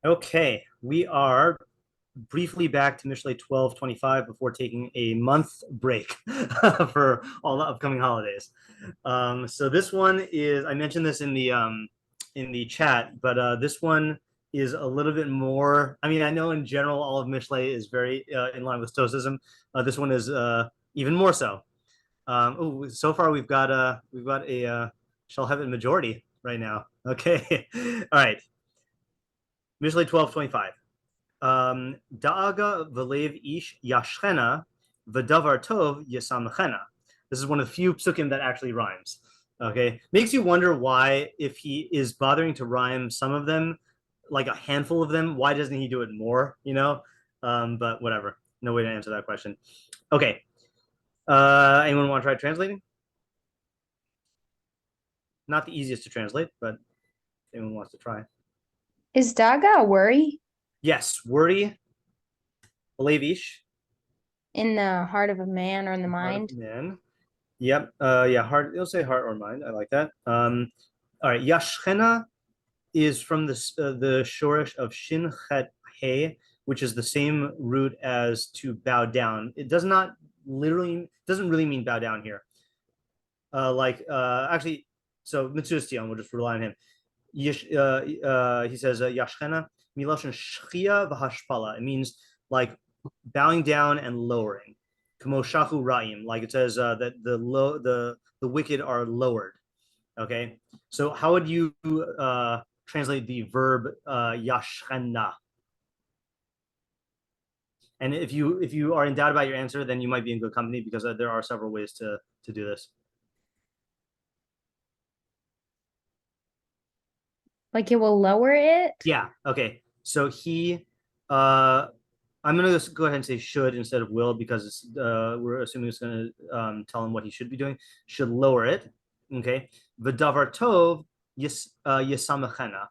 Okay, we are briefly back to Mishlei 12:25 before taking a month break for all the upcoming holidays. So this one is I mentioned this in the chat, but this one is a little bit more. I mean, I know in general all of Mishlei is very in line with Stoicism. This one is even more so. So far we've got a shall have it majority right now. Okay, all right. Mishlei 12:25. Da'aga v'lev ish yashchena v'davar tov yisamchena. This is one of the few pesukim that actually rhymes. Okay, makes you wonder why, if he is bothering to rhyme some of them, like a handful of them, why doesn't he do it more? But whatever. No way to answer that question. Okay. Anyone want to try translating? Not the easiest to translate, but if anyone wants to try. Is daga a worry Yes, worry, levish, in the heart of a man or in the mind? man. Yep. Yeah. Heart. It'll say heart or mind. I like that. All right. Yashchena is from the shorish of shin chet he, which is the same root as to bow down. It doesn't really mean bow down here. Actually, so Mitzudas Tion, we'll just rely on him. He says Yashchena miloshin shchia v'hashpala. It means like bowing down and lowering. Kamo shachu ra'im, like it says that the wicked are lowered. Okay, so how would you translate the verb yashchena? And if you are in doubt about your answer, then you might be in good company because there are several ways to do this. Like it will lower it? Yeah. Okay. So I'm gonna just go ahead and say should instead of will because we're assuming it's gonna tell him what he should be doing. Should lower it. Okay. V'davar tov yisamachena.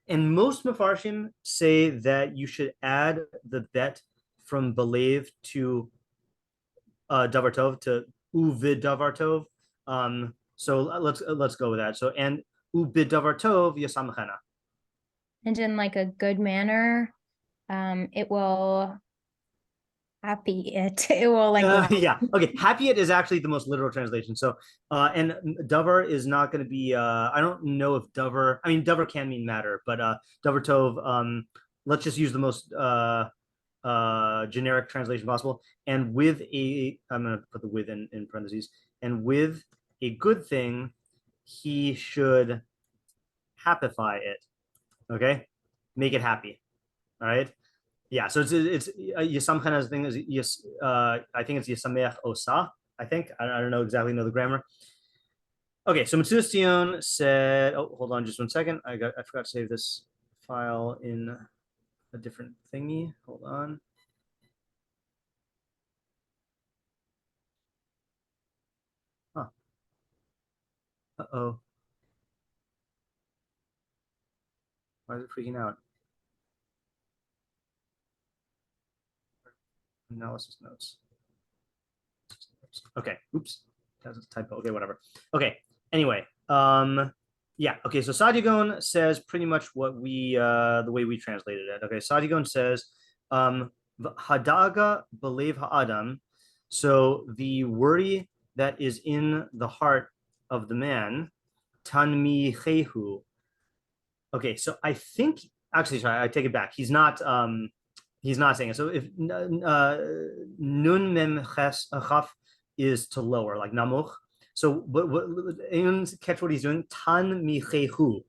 And most mafarshim say that you should add the bet from believe to davar tov to uvid davar tov. So let's go with that. So and uvid davar tov yisamachena. And in like a good manner, it will happy it. It will like yeah. Okay. Happy it is actually the most literal translation. So and davar is not going to be I don't know if davar, I mean davar can mean matter, but davar tov, let's just use the most generic translation possible. And with I'm going to put the with in parentheses, and with a good thing, he should happify it. Okay, make it happy. All right. Yeah, so it's Yisamchena's thing is yes. I think it's Yisameach Osa. I don't know exactly know the grammar. Okay, so Metzudas Tion said. Oh, hold on, just 1 second. I forgot to save this file in a different thingy. Hold on. Huh. Uh-oh. Why is it freaking out? Analysis notes. Okay. Oops. That's a typo. Okay, whatever. Okay. Anyway, yeah. Okay. So Sadigon says pretty much what we the way we translated it. Okay. Sadigon says hadaga belev ha'adam. So the worry that is in the heart of the man, tanmi chehu. Okay. So I think actually, sorry, I take it back. He's not saying it. So if nun mem ches chaf is to lower, like namuch. So what anyone catch what he's doing? Tan michehu.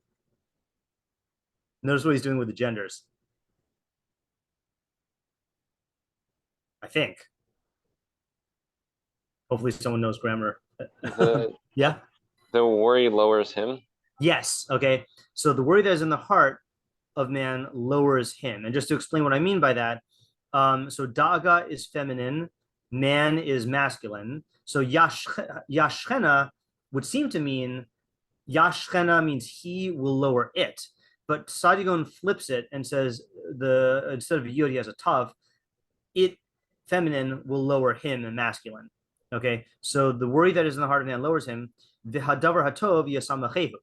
Notice what he's doing with the genders. I think. Hopefully someone knows grammar. Yeah. The worry lowers him. Yes. Okay. So the worry that is in the heart of man lowers him. And just to explain what I mean by that, so daga is feminine, man is masculine. So yashchena would seem to mean yashchena means he will lower it. But Sadigon flips it and says instead of a yud, he has a tav. It feminine will lower him and masculine. Okay, so the worry that is in the heart of man lowers him. V'hadavar hatov yasamachehu.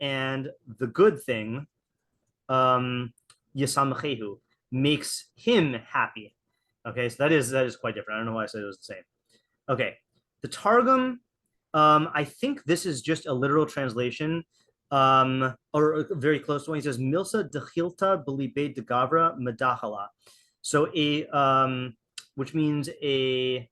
And the good thing, Yasamachehu, makes him happy. Okay, so that is quite different. I don't know why I said it was the same. Okay, the Targum, I think this is just a literal translation, or very close to one. He says, Milsa dechilta belibe de gavra medachala. So which means a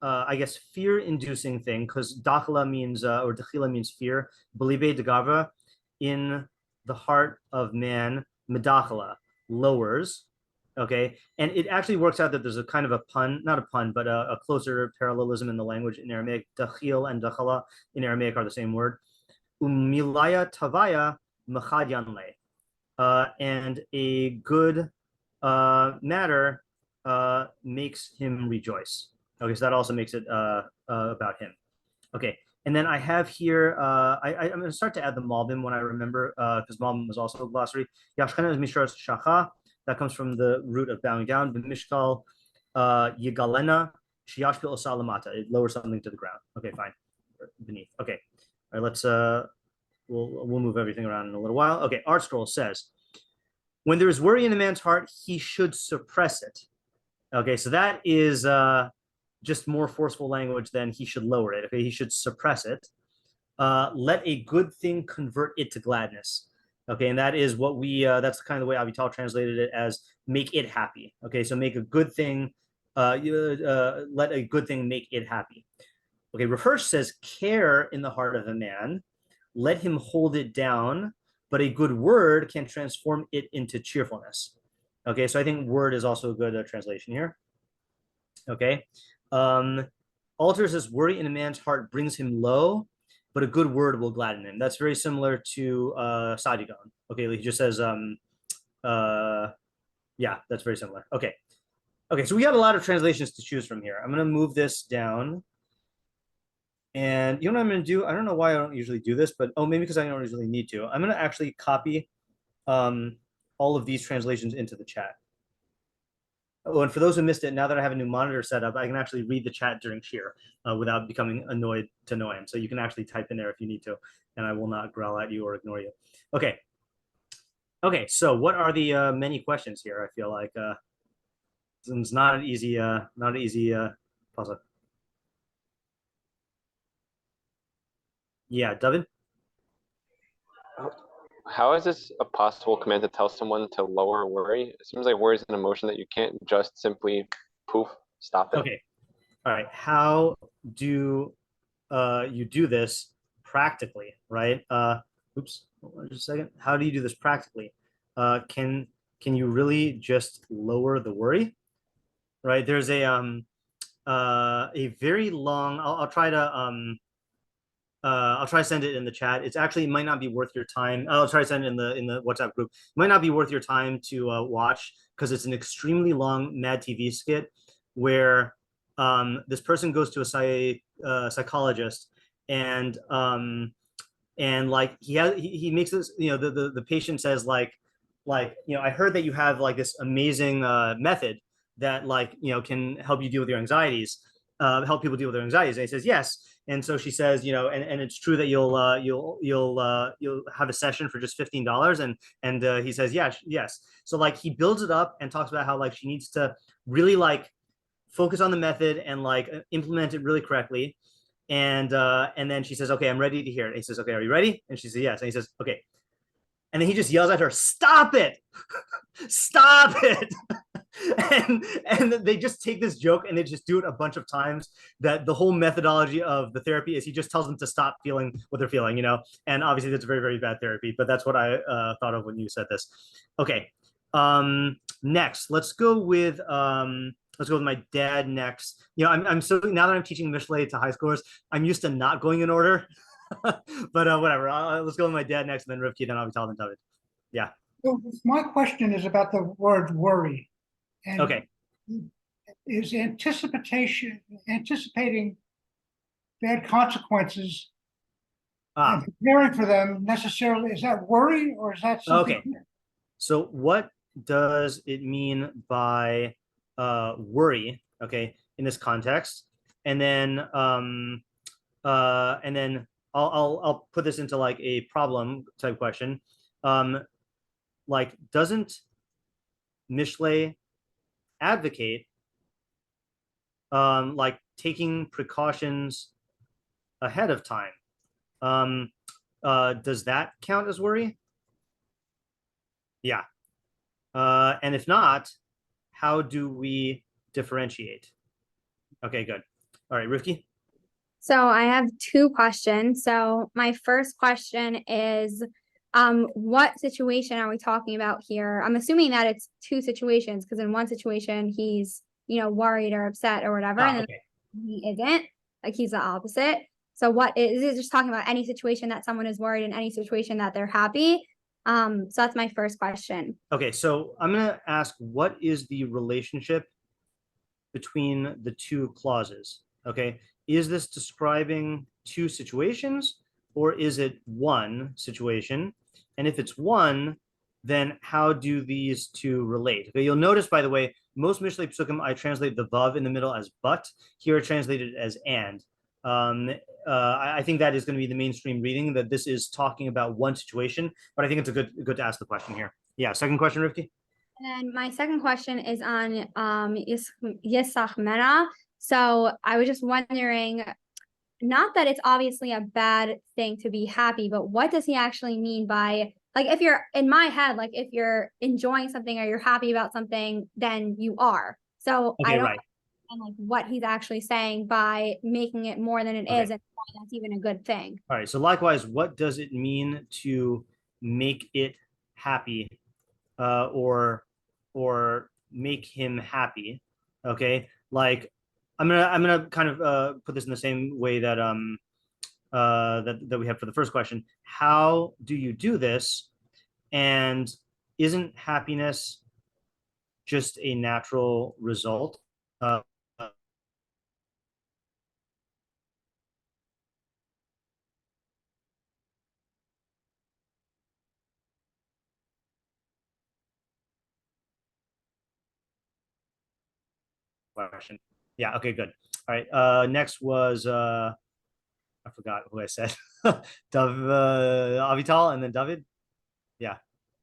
I guess fear-inducing thing, because dakhala means or dechila means fear. Belibe de gavra, in the heart of man, medachala, lowers. Okay, and it actually works out that there's a kind of a pun, not a pun, but a closer parallelism in the language in Aramaic. Dachil and dachala in Aramaic are the same word. Umilaya tavaya mechadyanle, and a good matter makes him rejoice. Okay, so that also makes it about him. Okay, and then I have here, I'm going to start to add the Malbim when I remember, because Malbim was also a glossary. Yashchana is Mishras Shacha. That comes from the root of bowing down. The Mishkal Yigalena Shiashpil Osalamata. It lowers something to the ground. Okay, fine. Beneath. Okay. All right, let's we'll move everything around in a little while. Okay, Art Scroll says, when there is worry in a man's heart, he should suppress it. Okay, so that is just more forceful language than he should lower it. Okay, he should suppress it. Let a good thing convert it to gladness. Okay, and that is what we, that's kind of the way Avital translated it as make it happy. Okay, so make a good thing, let a good thing make it happy. Okay, Rav Hirsch says, care in the heart of a man, let him hold it down, but a good word can transform it into cheerfulness. Okay, so I think word is also a good translation here. Okay, Alter says, worry in a man's heart brings him low, but a good word will gladden him. That's very similar to Sadigon. Okay, he just says, yeah, that's very similar. Okay, okay, so we got a lot of translations to choose from here. I'm gonna move this down. And you know what I'm going to do? I don't know why I don't usually do this, but maybe because I don't usually need to. I'm going to actually copy all of these translations into the chat. Oh, and for those who missed it, now that I have a new monitor set up, I can actually read the chat during shiur without becoming annoyed to Noam. So you can actually type in there if you need to, and I will not growl at you or ignore you. Okay. Okay, so what are the many questions here? I feel like it's not an easy puzzle. Yeah, David? How is this a possible command to tell someone to lower worry? It seems like worry is an emotion that you can't just simply poof, stop it. Okay. All right. How do you do this practically, right? Oops, just a second. How do you do this practically? Can you really just lower the worry? Right? There's a very long, I'll try to send it in the chat. It's actually, it might not be worth your time. I'll try to send it in the WhatsApp group. It might not be worth your time to watch because it's an extremely long Mad TV skit where this person goes to a psychologist and like he makes this, you know, the patient says like, you know, I heard that you have like this amazing method that like, you know, can help you deal with your anxieties, help people deal with their anxieties. And he says, yes. And so she says, you know, and it's true that you'll have a session for just $15. And he says, yes, yes. So like he builds it up and talks about how like she needs to really like focus on the method and like implement it really correctly. And then she says, okay, I'm ready to hear it. And he says, okay, are you ready? And she says, yes. And he says, okay. And then he just yells at her, stop it, stop it. and they just take this joke and they just do it a bunch of times. That the whole methodology of the therapy is he just tells them to stop feeling what they're feeling, you know. And obviously that's very, very bad therapy, but that's what I thought of when you said this. Okay, next let's go with my dad next. You know, I'm so, now that I'm teaching Mishlei to high schoolers, I'm used to not going in order. But whatever, let's go with my dad next, and then Rivki, then Avital, then David. Yeah. So my question is about the word worry. And okay. Is anticipating bad consequences and preparing for them necessarily, is that worry or is that something? Okay. So what does it mean by worry, okay, in this context? And then I'll put this into like a problem type question. like, doesn't Mishlei advocate like taking precautions ahead of time? Does that count as worry? Yeah. And if not, how do we differentiate? Okay, good. All right, Rivki. So I have two questions. So my first question is, what situation are we talking about here? I'm assuming that it's two situations, because in one situation he's, worried or upset or whatever, and then Okay. he isn't, like he's the opposite. So what is it just talking about any situation that someone is worried and any situation that they're happy? So that's my first question. Okay, so I'm gonna ask, what is the relationship between the two clauses? Okay, is this describing two situations, or is it one situation? And if it's one, then how do these two relate? Okay, you'll notice, by the way, most Mishlei pesukim, I translate the vav in the middle as but. Here I translated it as and. I think that is going to be the mainstream reading, that this is talking about one situation, but I think it's a good to ask the question here. Yeah, second question, Rivki. And then my second question is on Yisach Mena. So I was just wondering, not that it's obviously a bad thing to be happy, but what does he actually mean by, like, if you're in my head, like if you're enjoying something or you're happy about something, then you are. So Okay, I don't right. understand like what he's actually saying by making it more than it Okay. is, and why that's even a good thing. All right. So likewise, what does it mean to make it happy, or make him happy? Okay. Like, I'm gonna kind of put this in the same way that that we had for the first question. How do you do this? And isn't happiness just a natural result? Question. Yeah. Okay. Good. All right. Next was I forgot who I said. Avital, and then David. Yeah.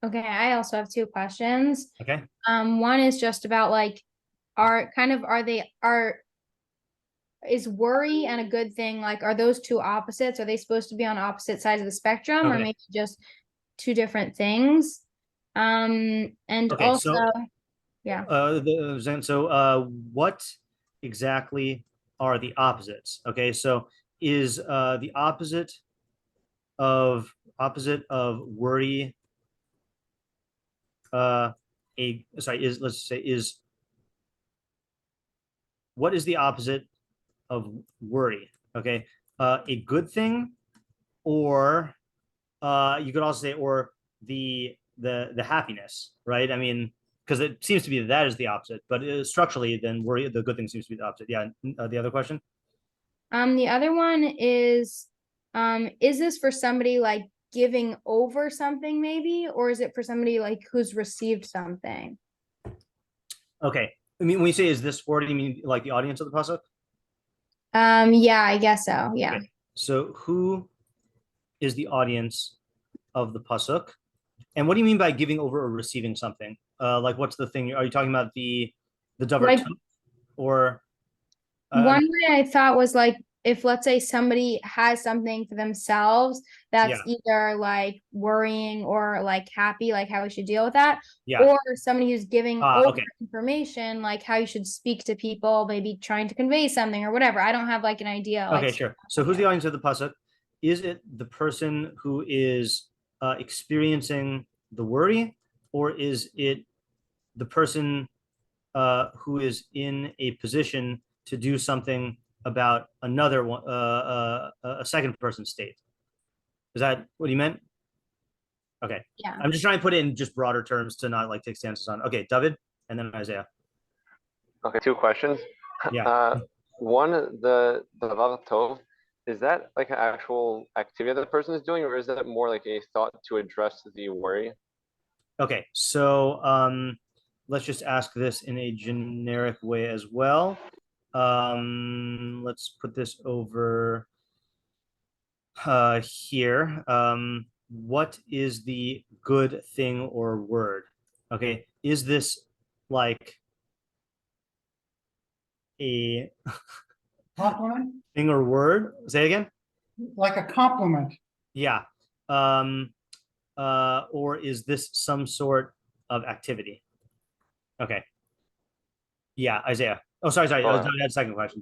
Okay, I also have two questions. Okay. One is just about like, is worry and a good thing, like, are those two opposites? Are they supposed to be on opposite sides of the spectrum, or Okay. maybe just two different things? And Okay, also, so yeah. What exactly are the opposites? Okay, so is the opposite of worry is what is the opposite of worry? Okay, a good thing, or you could also say, or the happiness, right? I mean, because it seems to be that is the opposite, but structurally, then worry, the good thing seems to be the opposite. Yeah. The other question. The other one is this for somebody like giving over something maybe, or is it for somebody like who's received something? Okay. I mean, when you say is this for, do you mean like the audience of the pasuk? Yeah, I guess so. Yeah. Okay. So who is the audience of the pasuk? And what do you mean by giving over or receiving something? Like, what's the thing? Are you talking about the davar Like, or one way I thought was like, if let's say somebody has something for themselves that's either like worrying or like happy, like how we should deal with that, or somebody who's giving over information, like how you should speak to people, maybe trying to convey something or whatever. I don't have like an idea. Okay, sure. So who's the audience of the pasuk? Is it the person who is experiencing the worry, or is it the person who is in a position to do something about another one, a second person state? Is that what you meant? Okay. Yeah. I'm just trying to put it in just broader terms to not like take stances on. Okay, David, and then Isaiah. Okay, two questions. Yeah. One, the Vav Tov, is that like an actual activity that the person is doing, or is that more like a thought to address the worry? Okay, so let's just ask this in a generic way as well. Let's put this over here. what is the good thing or word? Okay, is this like a Compliment? thing or word? Say it again. Like a compliment. Yeah. Or is this some sort of activity? Okay. Yeah, Isaiah. Oh, sorry. That was the second question.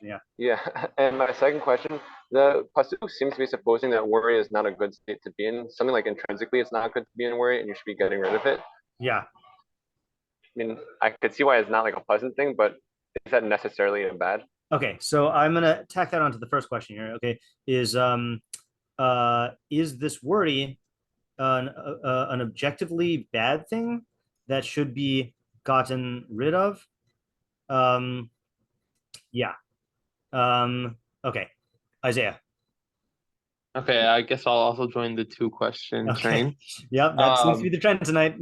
Yeah. Yeah, and my second question, the pasuk seems to be supposing that worry is not a good state to be in. Something like intrinsically, it's not good to be in worry, and you should be getting rid of it. Yeah. I mean, I could see why it's not like a pleasant thing, but is that necessarily a bad? Okay, so I'm gonna tack that onto the first question here. Okay, is this worry an objectively bad thing that should be gotten rid of? Yeah. Okay, Isaiah. Okay, I guess I'll also join the two question train. Yep, that seems to be the trend tonight.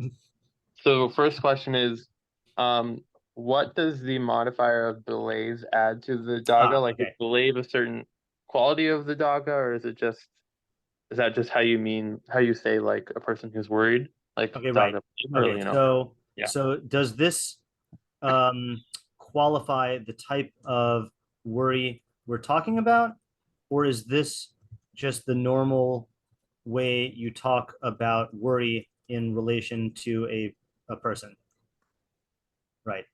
So first question is, what does the modifier of belays add to the daga? Like, is belave a certain quality of the daga, or is that just how you say like a person who's worried? Like, okay, right. Okay, so does this qualify the type of worry we're talking about, or is this just the normal way you talk about worry in relation to a person? Right.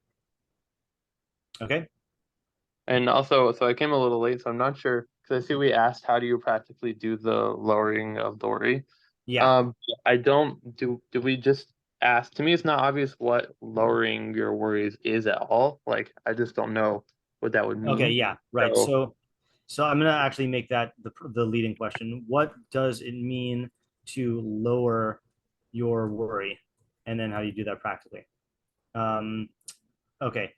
Okay. And also, so I came a little late, so I'm not sure, because I see we asked how do you practically do the lowering of the worry. Yeah. I don't do we just ask? To me, it's not obvious what lowering your worries is at all. Like, I just don't know what that would mean. Okay, yeah, right. So I'm gonna actually make that the leading question. What does it mean to lower your worry? And then how do you do that practically? Okay.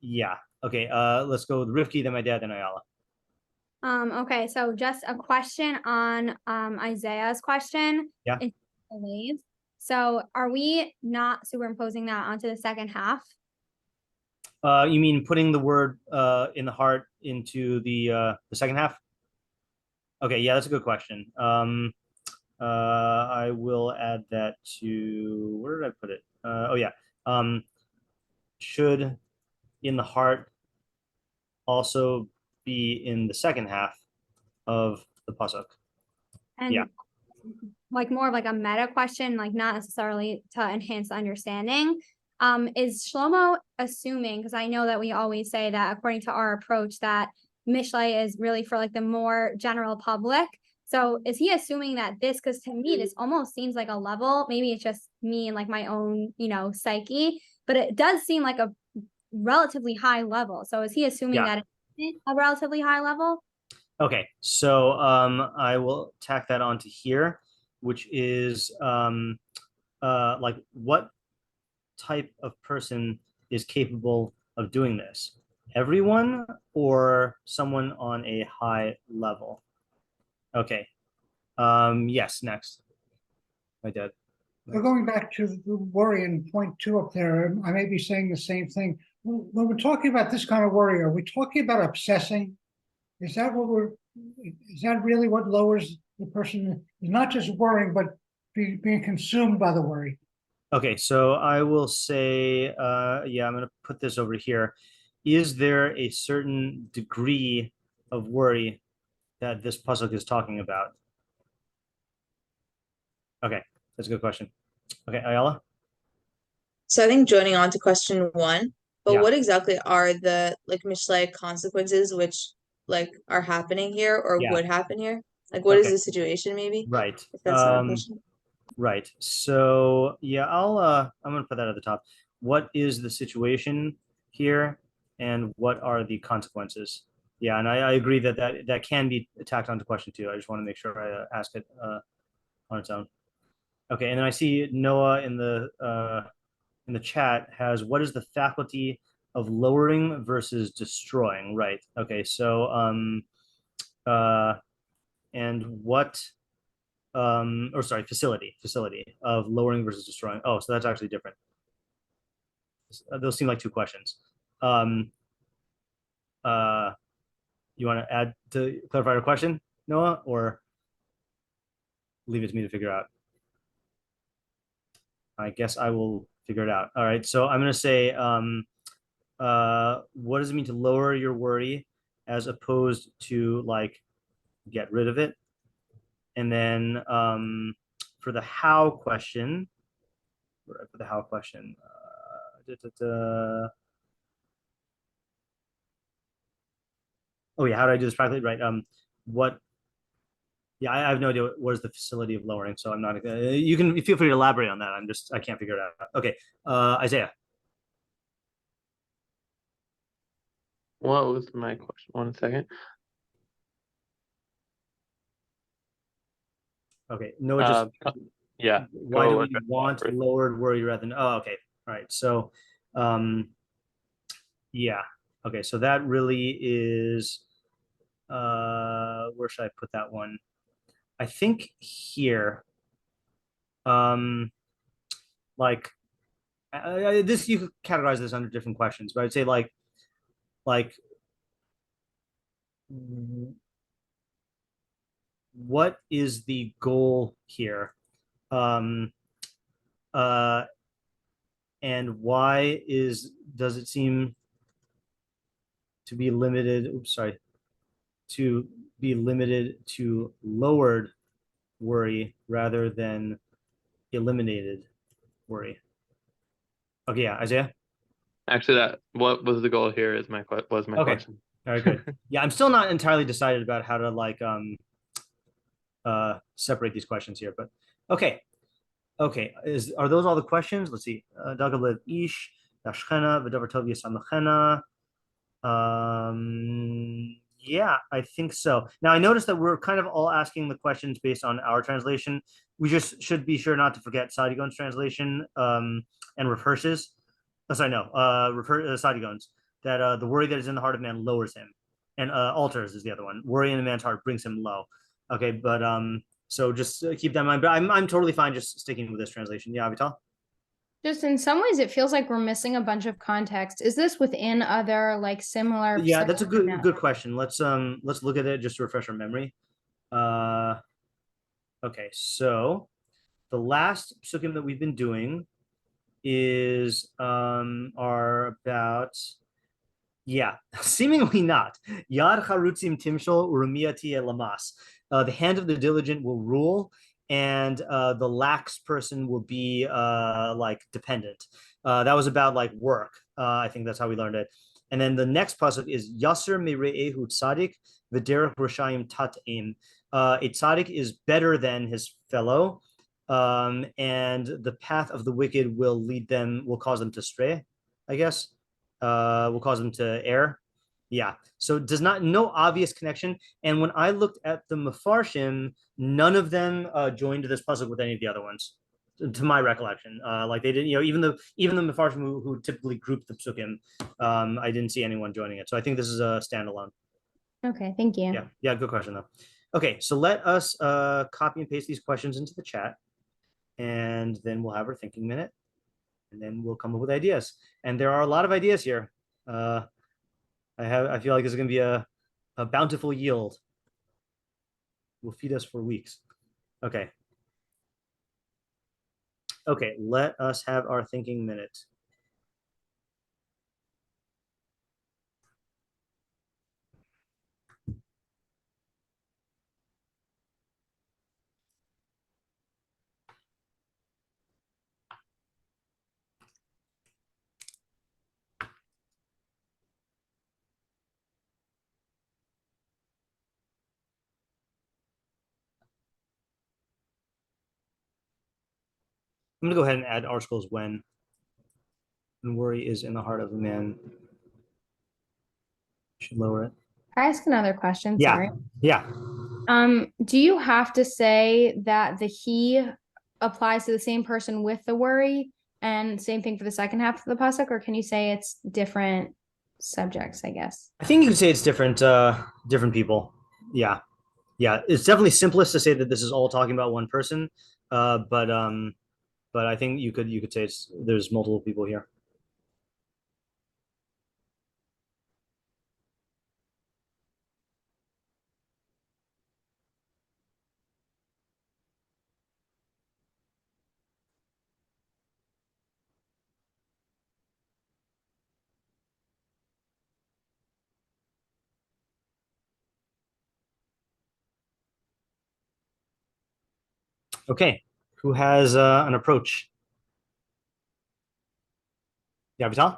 Yeah. Okay. Let's go with Rivki, then my dad, then Ayala. Okay, so just a question on Isaiah's question. Yeah. Believe. So are we not superimposing that onto the second half? You mean putting the word in the heart into the second half? Okay, yeah, that's a good question. I will add that to, where did I put it? Oh yeah. Should in the heart also be in the second half of the pasuk? And yeah, like more of like a meta question, like not necessarily to enhance the understanding. Is Shlomo assuming, because I know that we always say that according to our approach that Mishlei is really for like the more general public. So is he assuming that this, because to me, this almost seems like a level, maybe it's just me and like my own, psyche, but it does seem like a relatively high level. So is he assuming that it's a relatively high level? Okay, so I will tack that onto here, which is like what type of person is capable of doing this? Everyone or someone on a high level? Okay. Yes, next. My dad. So going back to the worry in point 2 up there, I may be saying the same thing. When we're talking about this kind of worry, are we talking about obsessing? Is that really what lowers the person? Is not just worrying, but being consumed by the worry. Okay, so I will say, yeah, I'm going to put this over here. Is there a certain degree of worry that this pasuk is talking about? Okay, that's a good question. Okay, Ayala? So I think joining on to question 1, but what exactly are the like Mishlei consequences which like are happening here or would happen here? Like what is the situation maybe? Right. If that's not a question. Right. So yeah, I'm gonna put that at the top. What is the situation here and what are the consequences? Yeah, and I agree that can be tacked onto question 2. I just want to make sure I ask it on its own. Okay, and then I see Noah in the chat has, what is the faculty of lowering versus destroying? Right. Okay, so and what or sorry, facility of lowering versus destroying. Oh, so that's actually different. Those seem like 2 questions. You want to add to clarify your question, Noah, or? leave it to me to figure out. I guess I will figure it out. All right, so I'm going to say, what does it mean to lower your worry as opposed to like get rid of it? And then for the how question, oh yeah, how do I do this practically? Right. What? Yeah, I have no idea what is the facility of lowering, so I'm not. You can feel free to elaborate on that. I can't figure it out. Okay, Isaiah. What was my question? 1 second. Okay, no, just yeah. Why do we want lowered worry rather than? Oh, okay, all right. So, yeah, okay. So that really is. Where should I put that one? I think here. Like this, you could categorize this under different questions, but I'd say like what is the goal here? And why does it seem to be limited? Oops, sorry. To be limited to lowered worry rather than eliminated worry. Okay, yeah, Isaiah. Actually, what was the goal here is my question. All right, good. Yeah, I'm still not entirely decided about how to like separate these questions here, but okay. Are those all the questions? Let's see. Dagalev ish dashchena v'davar tov yisamachena. Yeah, I think so. Now I noticed that we're kind of all asking the questions based on our translation. We just should be sure not to forget Sadigon's translation and reverses. Oh, sorry, no, Sadigon's, that the worry that is in the heart of man lowers him, and alters is the other one. Worry in a man's heart brings him low. Okay, but so just keep that in mind. But I'm totally fine just sticking with this translation. Yeah, Avital? Just in some ways, it feels like we're missing a bunch of context. Is this within other like similar? Yeah, that's a good question. Let's look at it just to refresh our memory. Okay, so the last pesukim that we've been doing is are about, yeah, seemingly not. Yad charutzim timshol urumiyati lamas. The hand of the diligent will rule, and the lax person will be like dependent. That was about like work. I think that's how we learned it. And then the next pasuk is Yasser mire'ehu tzadik v'derech rashayim tat'im. A tzaddik is better than his fellow, and the path of the wicked will cause them to stray, I guess. Will cause them to err. Yeah. So no obvious connection. And when I looked at the Mefarshim, none of them joined this pasuk with any of the other ones, to my recollection. Like they didn't, even the Mefarshim who typically group the pesukim, I didn't see anyone joining it. So I think this is a standalone. Okay, thank you. Yeah, good question though. Okay, so let us copy and paste these questions into the chat, and then we'll have our thinking minute, and then we'll come up with ideas. And there are a lot of ideas here. I feel like this is going to be a bountiful yield. Will feed us for weeks. Okay, let us have our thinking minute. I'm going to go ahead and add articles when worry is in the heart of a man. Should lower it. I ask another question. Yeah. Sorry. Yeah. Do you have to say that the he applies to the same person with the worry, and same thing for the second half of the pasuk, or can you say it's different subjects? I guess. I think you can say it's different people. Yeah. It's definitely simplest to say that this is all talking about one person, but I think you could say there's multiple people here. Okay, who has an approach? Yeah, Vital?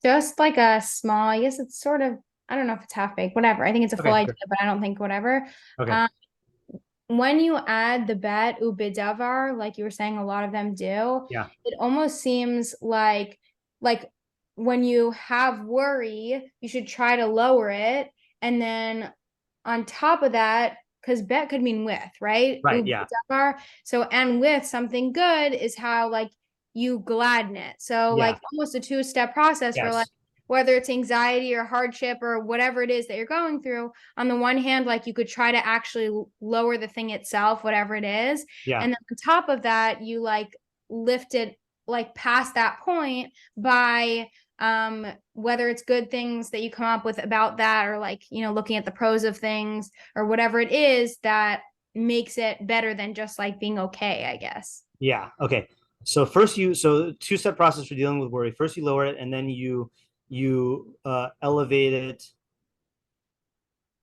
Just like a small, I guess it's sort of, I don't know if it's half baked, whatever. I think it's a full idea, but I don't think whatever. Okay. When you add the bet ubidavar, like you were saying, a lot of them do. Yeah. It almost seems like when you have worry, you should try to lower it. And then on top of that, because bet could mean with, right? Right. Yeah. So, and with something good is how like you gladden it. So like almost a two-step process for like whether it's anxiety or hardship or whatever it is that you're going through. On the one hand, like you could try to actually lower the thing itself, whatever it is. Yeah. And then on top of that, you like lift it like past that point by whether it's good things that you come up with about that, or like, you know, looking at the pros of things or whatever it is that makes it better than just like being okay, I guess. Yeah. Okay. So first so two-step process for dealing with worry. First you lower it, and then you elevate it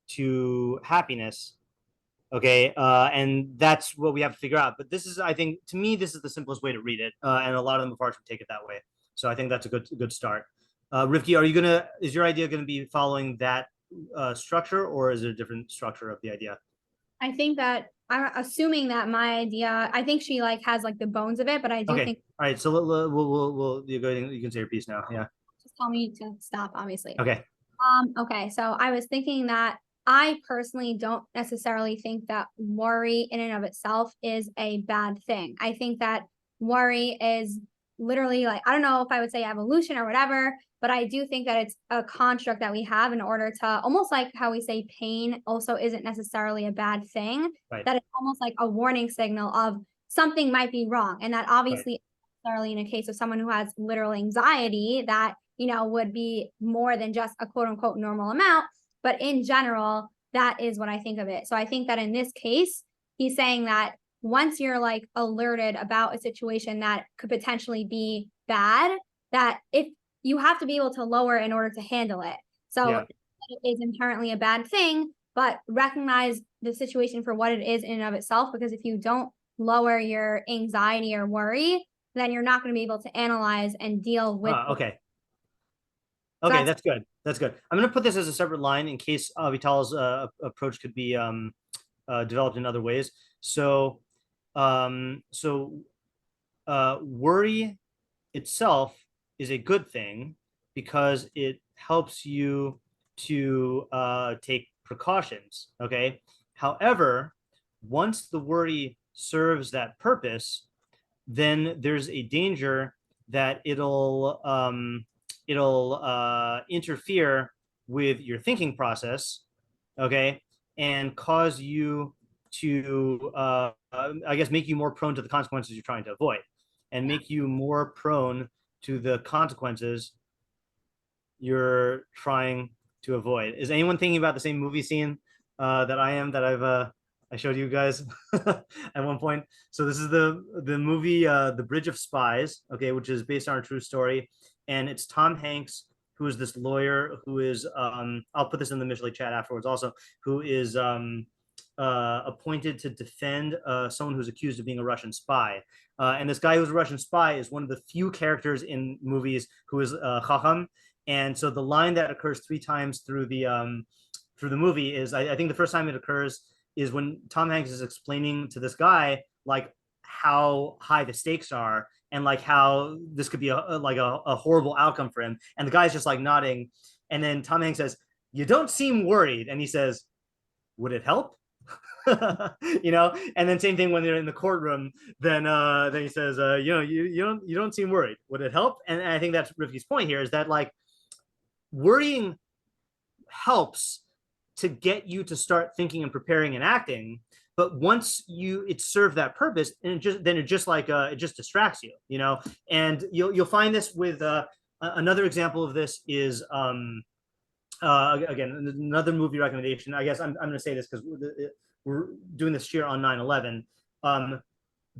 to happiness. Okay. And that's what we have to figure out. But this is, I think, to me, this is the simplest way to read it. And a lot of the Mepharshim take it that way. So I think that's a good start. Rivki, is your idea going to be following that structure, or is it a different structure of the idea? I think that I'm assuming that my idea, I think she like has like the bones of it, but I do think. All right. So we'll you can say your piece now. Yeah. Just tell me to stop, obviously. Okay. Okay. So I was thinking that I personally don't necessarily think that worry in and of itself is a bad thing. I think that worry is literally like, I don't know if I would say evolution or whatever, but I do think that it's a construct that we have in order to, almost like how we say pain also isn't necessarily a bad thing, that it's almost like a warning signal of something might be wrong. And that obviously necessarily in a case of someone who has literal anxiety that, you know, would be more than just a quote unquote normal amount. But in general, that is what I think of it. So I think that in this case, he's saying that once you're like alerted about a situation that could potentially be bad, that if you have to be able to lower in order to handle it. So it is inherently a bad thing, but recognize the situation for what it is in and of itself, because if you don't lower your anxiety or worry, then you're not going to be able to analyze and deal with. Okay, that's good. That's good. I'm going to put this as a separate line in case Vital's approach could be developed in other ways. So, worry itself is a good thing because it helps you to take precautions. Okay. However, once the worry serves that purpose, then there's a danger that it'll interfere with your thinking process, okay, and cause you to, I guess, make you more prone to the consequences you're trying to avoid, and make you more prone to the consequences you're trying to avoid. Is anyone thinking about the same movie scene that I am, that I showed you guys at one point? So this is the movie The Bridge of Spies, okay, which is based on a true story, and it's Tom Hanks, who is this lawyer who is I'll put this in the Mishlei chat afterwards also, who is appointed to defend someone who's accused of being a Russian spy. And this guy who's a Russian spy is one of the few characters in movies who is Chacham. And so the line that occurs 3 times through the movie is, I think the first time it occurs is when Tom Hanks is explaining to this guy like how high the stakes are, and like how this could be a horrible outcome for him. And the guy's just like nodding. And then Tom Hanks says, "You don't seem worried." And he says, "Would it help?" You know, and then same thing when they're in the courtroom, then he says, you know, you don't seem worried. Would it help? And I think that's Rivki's point here, is that like worrying helps to get you to start thinking and preparing and acting. But once it served that purpose, and it just distracts you, you know. And you'll find this with another example of this is again, another movie recommendation. I guess I'm going to say this because we're doing this shiur on 9/11.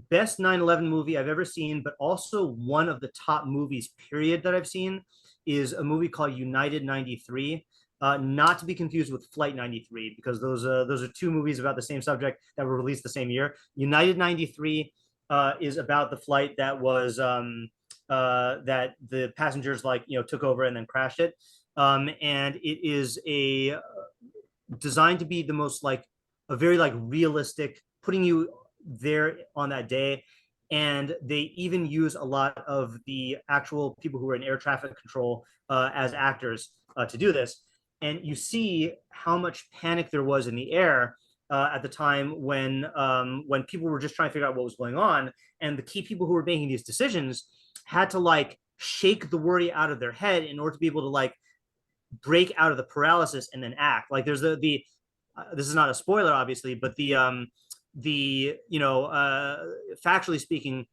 Best 9/11 movie I've ever seen, but also one of the top movies period that I've seen, is a movie called United 93. not to be confused with Flight 93, because those are two movies about the same subject that were released the same year. United 93 is about the flight that was that the passengers took over and then crashed it, and it is designed to be the most a very realistic, putting you there on that day. And they even use a lot of the actual people who are in air traffic control as actors to do this. And you see how much panic there was in the air at the time when people were just trying to figure out what was going on. And the key people who were making these decisions had to shake the worry out of their head in order to be able to break out of the paralysis and then act. There's the this is not a spoiler, obviously, but factually speaking,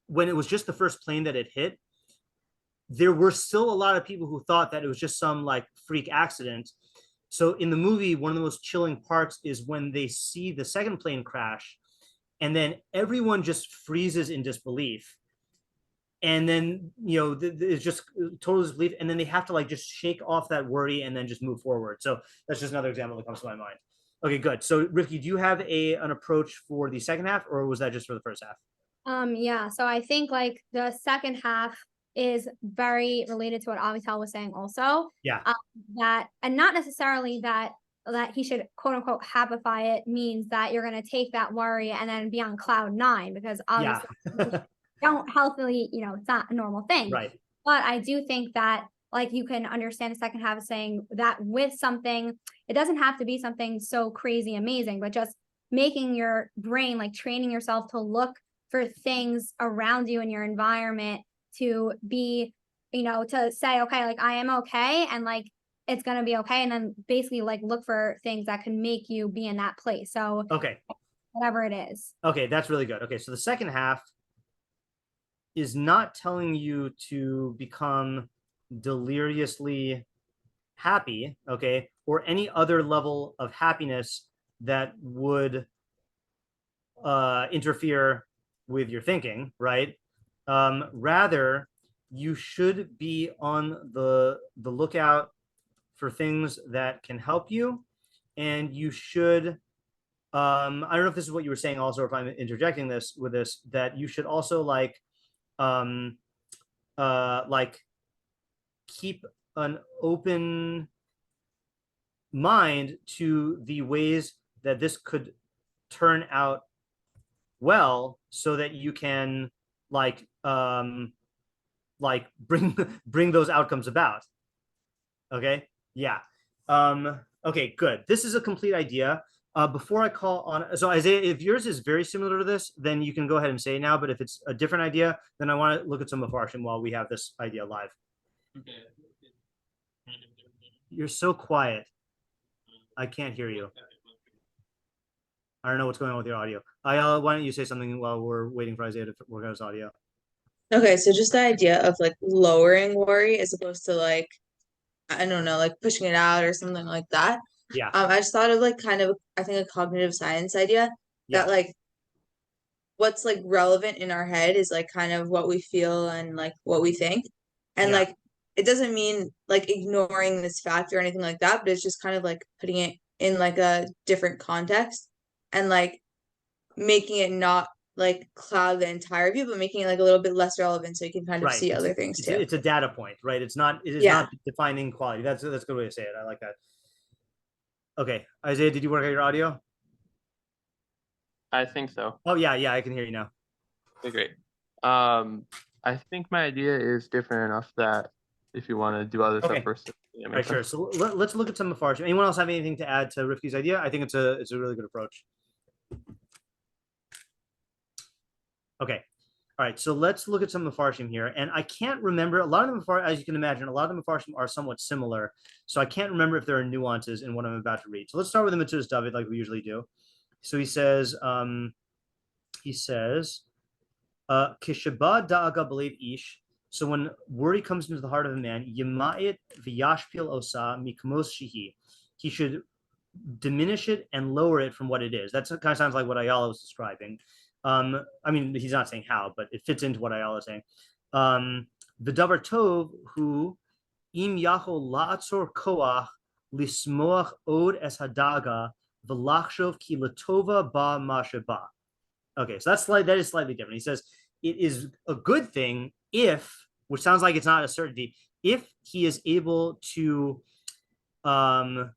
when it was just the first plane that it hit, there were still a lot of people who thought that it was just some freak accident. So in the movie, one of the most chilling parts is when they see the second plane crash, and then everyone just freezes in disbelief. And then, it's just total disbelief. And then they have to just shake off that worry and then just move forward. So that's just another example that comes to my mind. Okay, good. So Rifki, do you have an approach for the second half, or was that just for the first half? Yeah. So I think the second half is very related to what Avital was saying also. Yeah. That, and not necessarily that he should quote unquote happify it means that you're going to take that worry and then be on cloud 9, because obviously don't healthily, it's not a normal thing. Right. But I do think that you can understand the second half of saying that with something, it doesn't have to be something so crazy amazing, but just making your brain, training yourself to look for things around you in your environment to be, to say, okay, I am okay, and it's going to be okay. And then basically look for things that can make you be in that place. So okay, whatever it is. Okay, that's really good. Okay, so the second half is not telling you to become deliriously happy, okay, or any other level of happiness that would interfere with your thinking, right? Rather, you should be on the lookout for things that can help you, and you should I don't know if this is what you were saying also, or if I'm interjecting this with this, that you should also keep an open mind to the ways that this could turn out well, so that you can bring those outcomes about. Okay, yeah. Okay, good. This is a complete idea. Before I call on, so Isaiah, if yours is very similar to this, then you can go ahead and say it now. But if it's a different idea, then I want to look at some Mefarshim while we have this idea live. Okay. You're so quiet. I can't hear you. I don't know what's going on with your audio. Ayala, why don't you say something while we're waiting for Isaiah to work out his audio? Okay, so just the idea of lowering worry as opposed to I don't know, pushing it out or something like that. Yeah. I just thought of kind of, I think, a cognitive science idea that what's relevant in our head is kind of what we feel and what we think. And it doesn't mean ignoring this fact or anything like that, but it's just kind of putting it in a different context and making it not cloud the entire view, but making it a little bit less relevant so you can kind of see other things too. It's a data point, right? It is not defining quality. That's a good way to say it. I like that. Okay, Isaiah, did you work out your audio? I think so. Oh yeah, I can hear you now. Okay, great. I think my idea is different enough that if you want to do other stuff first. Yeah, right, sure. So let's look at some Mefarshim. Anyone else have anything to add to Rifki's idea? I think it's a really good approach. Okay. All right, so let's look at some Mefarshim here. And I can't remember, a lot of them, as you can imagine, a lot of the Mefarshim are somewhat similar. So I can't remember if there are nuances in what I'm about to read. So let's start with the Metzudas David like we usually do. So he says, Kishaba da'aga b'leiv ish. So when worry comes into the heart of a man, Yima'it v'yashpil osa mikmos shihi. He should diminish it and lower it from what it is. That kind of sounds like what Ayala was describing. I mean, he's not saying how, but it fits into what Ayala is saying. The davar tov, who im yachol la'atzor koach lismoach od es hadaga v'lachshov ki latova ba masheba. Okay, so that is slightly different. He says it is a good thing if, which sounds like it's not a certainty, if he is able to, how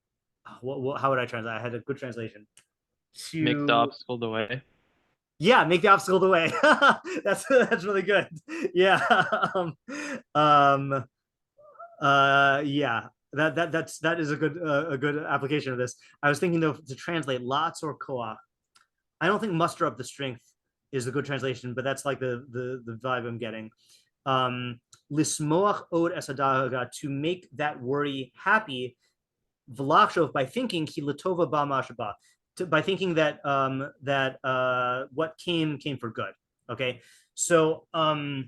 would I translate? I had a good translation. To make the obstacle the way. Yeah, make the obstacle the way. That's really good. Yeah. Yeah. That is a good application of this. I was thinking though to translate lots or koach. I don't think muster up the strength is a good translation, but that's like the vibe I'm getting. Lismoach od esadaga, to make that worry happy. V'lachshov, by thinking ki latova ba mashaba, by thinking that what came for good. Okay, so I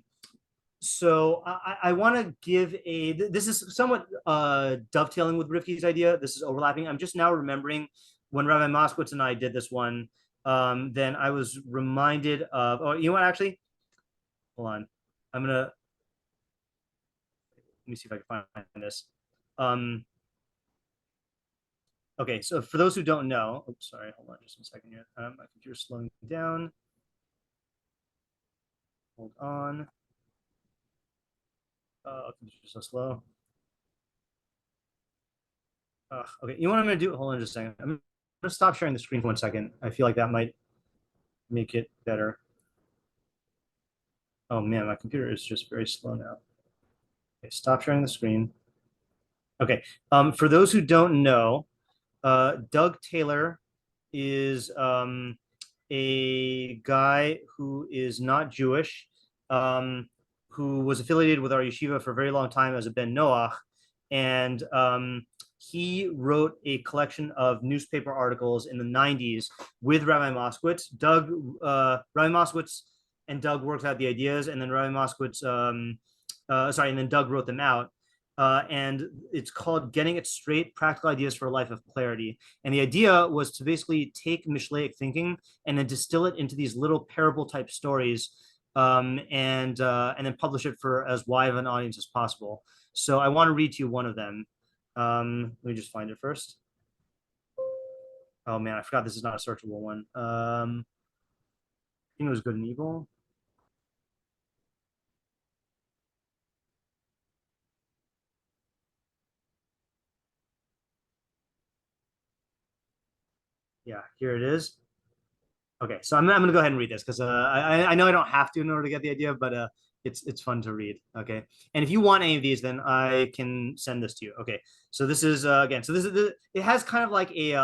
want to give this is somewhat dovetailing with Rivki's idea. This is overlapping. I'm just now remembering when Rabbi Moskowitz and I did this one. Then I was reminded of, oh, you know what, actually, hold on. Let me see if I can find this. Okay, so for those who don't know, oops, sorry, hold on just a second here. My computer's slowing down. Hold on. Computer's so slow. Okay, you know what I'm gonna do? Hold on just a second. I'm gonna stop sharing the screen for 1 second. I feel like that might make it better. Oh man, my computer is just very slow now. Okay, stop sharing the screen. Okay, for those who don't know, Doug Taylor is a guy who is not Jewish, who was affiliated with our yeshiva for a very long time as a Ben Noach, and he wrote a collection of newspaper articles in the 90s with Rabbi Moskowitz. Rabbi Moskowitz and Doug worked out the ideas, and then and then Doug wrote them out. And it's called Getting It Straight, Practical Ideas for a Life of Clarity. And the idea was to basically take Mishlaic thinking and then distill it into these little parable type stories, and then publish it for as wide of an audience as possible. So I want to read to you one of them. Let me just find it first. Oh man, I forgot this is not a searchable one. I think it was Good and Evil. Yeah, here it is. Okay, so I'm going to go ahead and read this because I know I don't have to in order to get the idea, but it's fun to read. Okay, and if you want any of these, then I can send this to you. Okay, so this is again. So it has kind of like a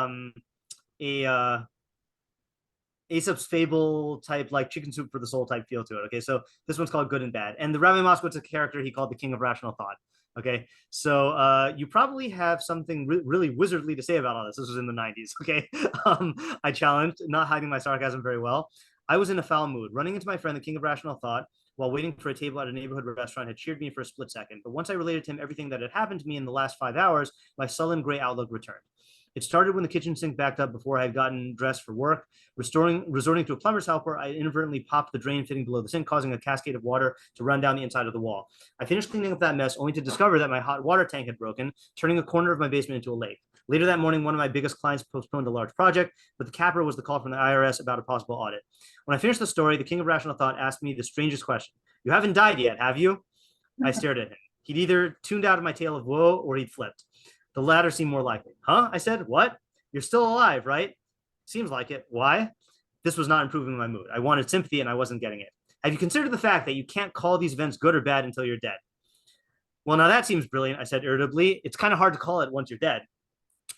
Aesop's fable type, like chicken soup for the soul type feel to it. Okay, so this one's called Good and Bad, and the Rabbi Moskowitz, a character he called the King of Rational Thought. Okay, so you probably have something really wizardly to say about all this. This was in the 90s. Okay, I challenged, not hiding my sarcasm very well. I was in a foul mood. Running into my friend, the King of Rational Thought, while waiting for a table at a neighborhood restaurant had cheered me for a split second. But once I related to him everything that had happened to me in the last 5 hours, my sullen gray outlook returned. It started when the kitchen sink backed up before I had gotten dressed for work. Resorting to a plumber's helper, I inadvertently popped the drain fitting below the sink, causing a cascade of water to run down the inside of the wall. I finished cleaning up that mess, only to discover that my hot water tank had broken, turning a corner of my basement into a lake. Later that morning, one of my biggest clients postponed a large project, but the capper was the call from the IRS about a possible audit. When I finished the story, the King of Rational Thought asked me the strangest question. "You haven't died yet, have you?" I stared at him. He'd either tuned out of my tale of woe or he'd flipped. The latter seemed more likely. "Huh?" I said. "What? You're still alive, right?" "Seems like it." "Why?" This was not improving my mood. I wanted sympathy and I wasn't getting it. "Have you considered the fact that you can't call these events good or bad until you're dead?" "Well, now that seems brilliant," I said irritably. "It's kind of hard to call it once you're dead."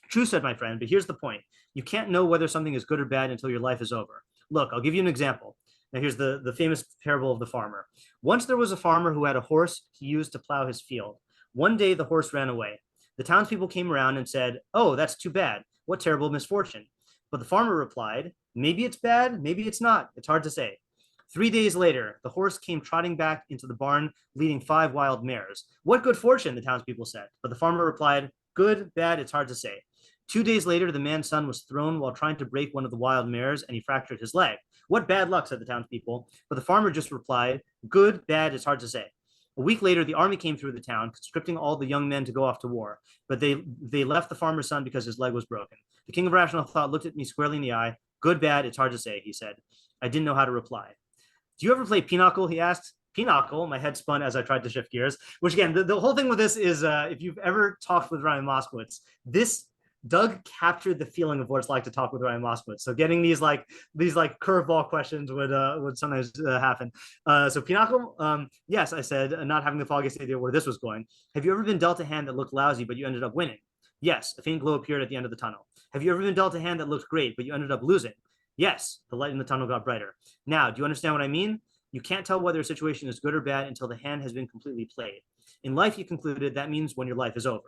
"True," said my friend, "but here's the point. You can't know whether something is good or bad until your life is over. Look, I'll give you an example. Now here's the famous parable of the farmer. Once there was a farmer who had a horse he used to plow his field. One day the horse ran away. The townspeople came around and said, 'Oh, that's too bad. What terrible misfortune.' But the farmer replied, 'Maybe it's bad, maybe it's not. It's hard to say.' 3 days later, the horse came trotting back into the barn, leading 5 wild mares. 'What good fortune,' the townspeople said. But the farmer replied, 'Good, bad, it's hard to say.' 2 days later, the man's son was thrown while trying to break one of the wild mares, and he fractured his leg. 'What bad luck,' said the townspeople. But the farmer just replied, 'Good, bad, it's hard to say.' A week later, the army came through the town, conscripting all the young men to go off to war. But they left the farmer's son because his leg was broken. The king of rational thought looked at me squarely in the eye. Good, bad, it's hard to say, he said. I didn't know how to reply. Do you ever play pinochle, he asked. Pinochle, my head spun as I tried to shift gears, which again, the whole thing with this is if you've ever talked with Ryan Moskowitz, Doug captured the feeling of what it's like to talk with Ryan Moskowitz. So getting these curveball questions would sometimes happen. So Pinochle, yes, I said, not having the foggiest idea where this was going. Have you ever been dealt a hand that looked lousy, but you ended up winning? Yes, a faint glow appeared at the end of the tunnel. Have you ever been dealt a hand that looked great, but you ended up losing? Yes, the light in the tunnel got brighter. Now, do you understand what I mean? You can't tell whether a situation is good or bad until the hand has been completely played. In life, he concluded, that means when your life is over.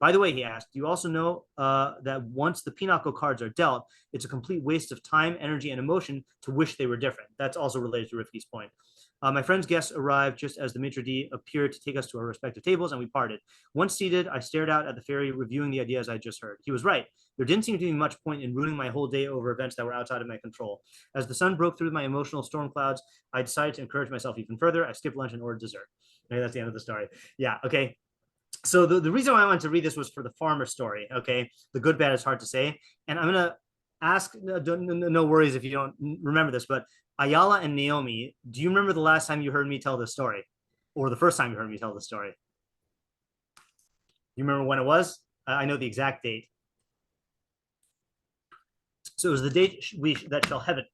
By the way, he asked, do you also know that once the pinochle cards are dealt, it's a complete waste of time, energy, and emotion to wish they were different? That's also related to Rifki's point. My friend's guests arrived just as the maitre d' appeared to take us to our respective tables, and we parted. Once seated, I stared out at the ferry, reviewing the ideas I just heard. He was right. There didn't seem to be much point in ruining my whole day over events that were outside of my control. As the sun broke through my emotional storm clouds, I decided to encourage myself even further. I skipped lunch and ordered dessert. Okay, that's the end of the story. Yeah, okay. So the reason why I wanted to read this was for the farmer story, okay? The good, bad is hard to say. And I'm going to ask, no worries if you don't remember this, but Ayala and Naomi, do you remember the last time you heard me tell this story? Or the first time you heard me tell this story? You remember when it was? I know the exact date. So it was the date that shall have it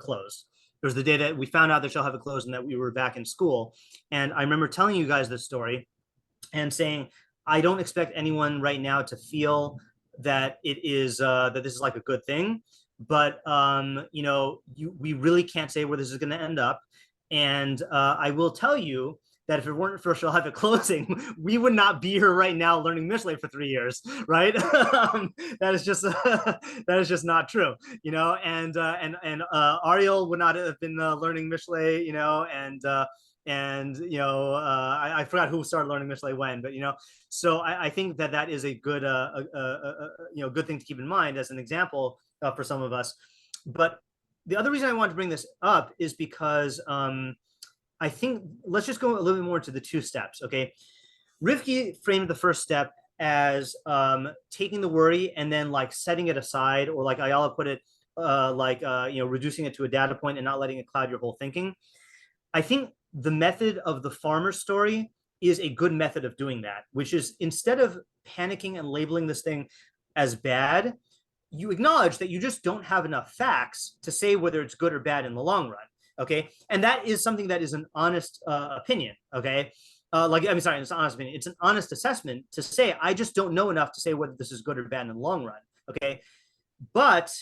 closed. It was the day that we found out that shall have it closed and that we were back in school. And I remember telling you guys this story and saying, I don't expect anyone right now to feel that it is that this is like a good thing, but you know, we really can't say where this is going to end up. And I will tell you that if it weren't for Shall Have It closing, we would not be here right now learning Mishlei for 3 years, right? That is just not true, you know. And Ariel would not have been learning Mishlei, you know, and you know, I forgot who started learning Mishlei when, but you know, so I think that is a good you know, good thing to keep in mind as an example for some of us. But the other reason I wanted to bring this up is because I think let's just go a little bit more into the two steps. Okay, Rivki framed the first step as taking the worry and then like setting it aside, or like Ayala put it, you know, reducing it to a data point and not letting it cloud your whole thinking. I think the method of the farmer story is a good method of doing that, which is instead of panicking and labeling this thing as bad, you acknowledge that you just don't have enough facts to say whether it's good or bad in the long run. Okay. And that is something that is an honest opinion. Okay. It's an honest opinion. It's an honest assessment to say, I just don't know enough to say whether this is good or bad in the long run. Okay. But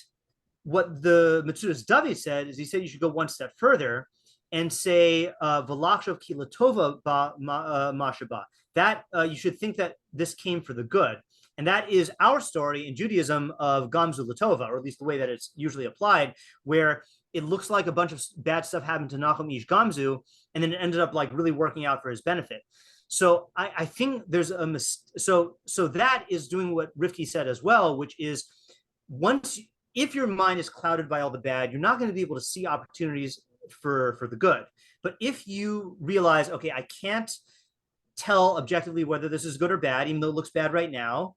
what the Metzudas David said is he said you should go one step further and say, V'lachshov ki latova mashaba, that you should think that this came for the good. And that is our story in Judaism of Gamzu Latova, or at least the way that it's usually applied, where it looks like a bunch of bad stuff happened to Nachum Ish Gamzu, and then it ended up like really working out for his benefit. So I think there's a so that is doing what Rifki said as well, which is if your mind is clouded by all the bad, you're not going to be able to see opportunities for the good. But if you realize, okay, I can't tell objectively whether this is good or bad, even though it looks bad right now,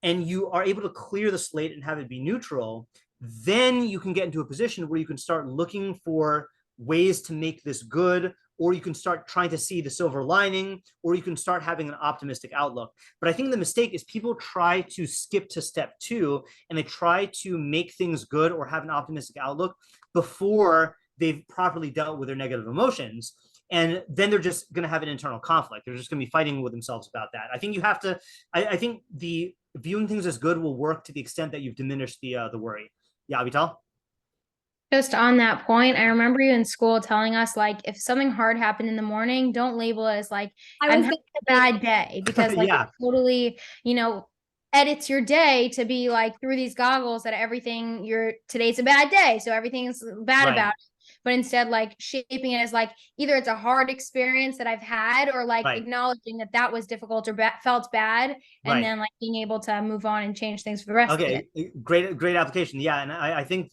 and you are able to clear the slate and have it be neutral, then you can get into a position where you can start looking for ways to make this good, or you can start trying to see the silver lining, or you can start having an optimistic outlook. But I think the mistake is people try to skip to step 2 and they try to make things good or have an optimistic outlook before they've properly dealt with their negative emotions. And then they're just going to have an internal conflict. They're just going to be fighting with themselves about that. I think you have to, I think the viewing things as good will work to the extent that you've diminished the worry. Yeah, Avital? Just on that point, I remember you in school telling us, like, if something hard happened in the morning, don't label it as like, I'm having a bad day, because like yeah. it totally, you know, edits your day to be like through these goggles that everything today's a bad day, so everything's bad Right. about it. But instead, like shaping it as like either it's a hard experience that I've had, or like Right. acknowledging that was difficult or felt bad, and Right. then like being able to move on and change things for the rest of the day. Okay, great application. Yeah, and I think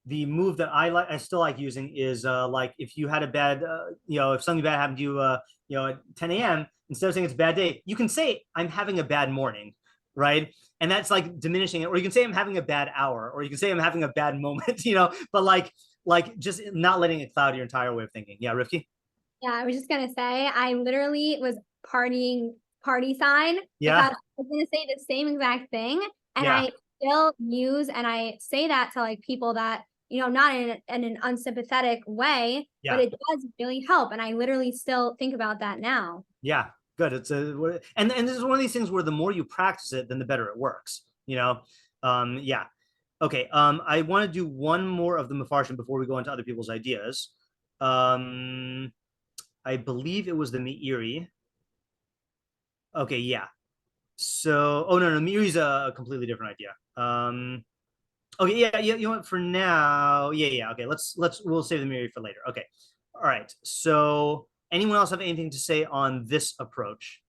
the move that I still like using is like if you had a bad, if something bad happened to you, at 10 a.m., instead of saying it's a bad day, you can say I'm having a bad morning, right? And that's like diminishing it. Or you can say I'm having a bad hour, or you can say I'm having a bad moment, but like just not letting it cloud your entire way of thinking. Yeah, Rifki? Yeah, I was just gonna say, I literally was party sign. Yeah. Because I was gonna say the same exact thing. And Yeah. I still use and I say that to like people that, not in an unsympathetic way, but it does really help. And I literally still think about that now. Yeah, good. And this is one of these things where the more you practice it, then the better it works. Yeah. Okay. I want to do one more of the Mefarshim before we go into other people's ideas. I believe it was the Meiri. Okay, yeah. So, no, Meiri's a completely different idea. Okay, yeah, you know what? For now, yeah. Okay, we'll save the Meiri for later. Okay, all right. So, anyone else have anything to say on this approach?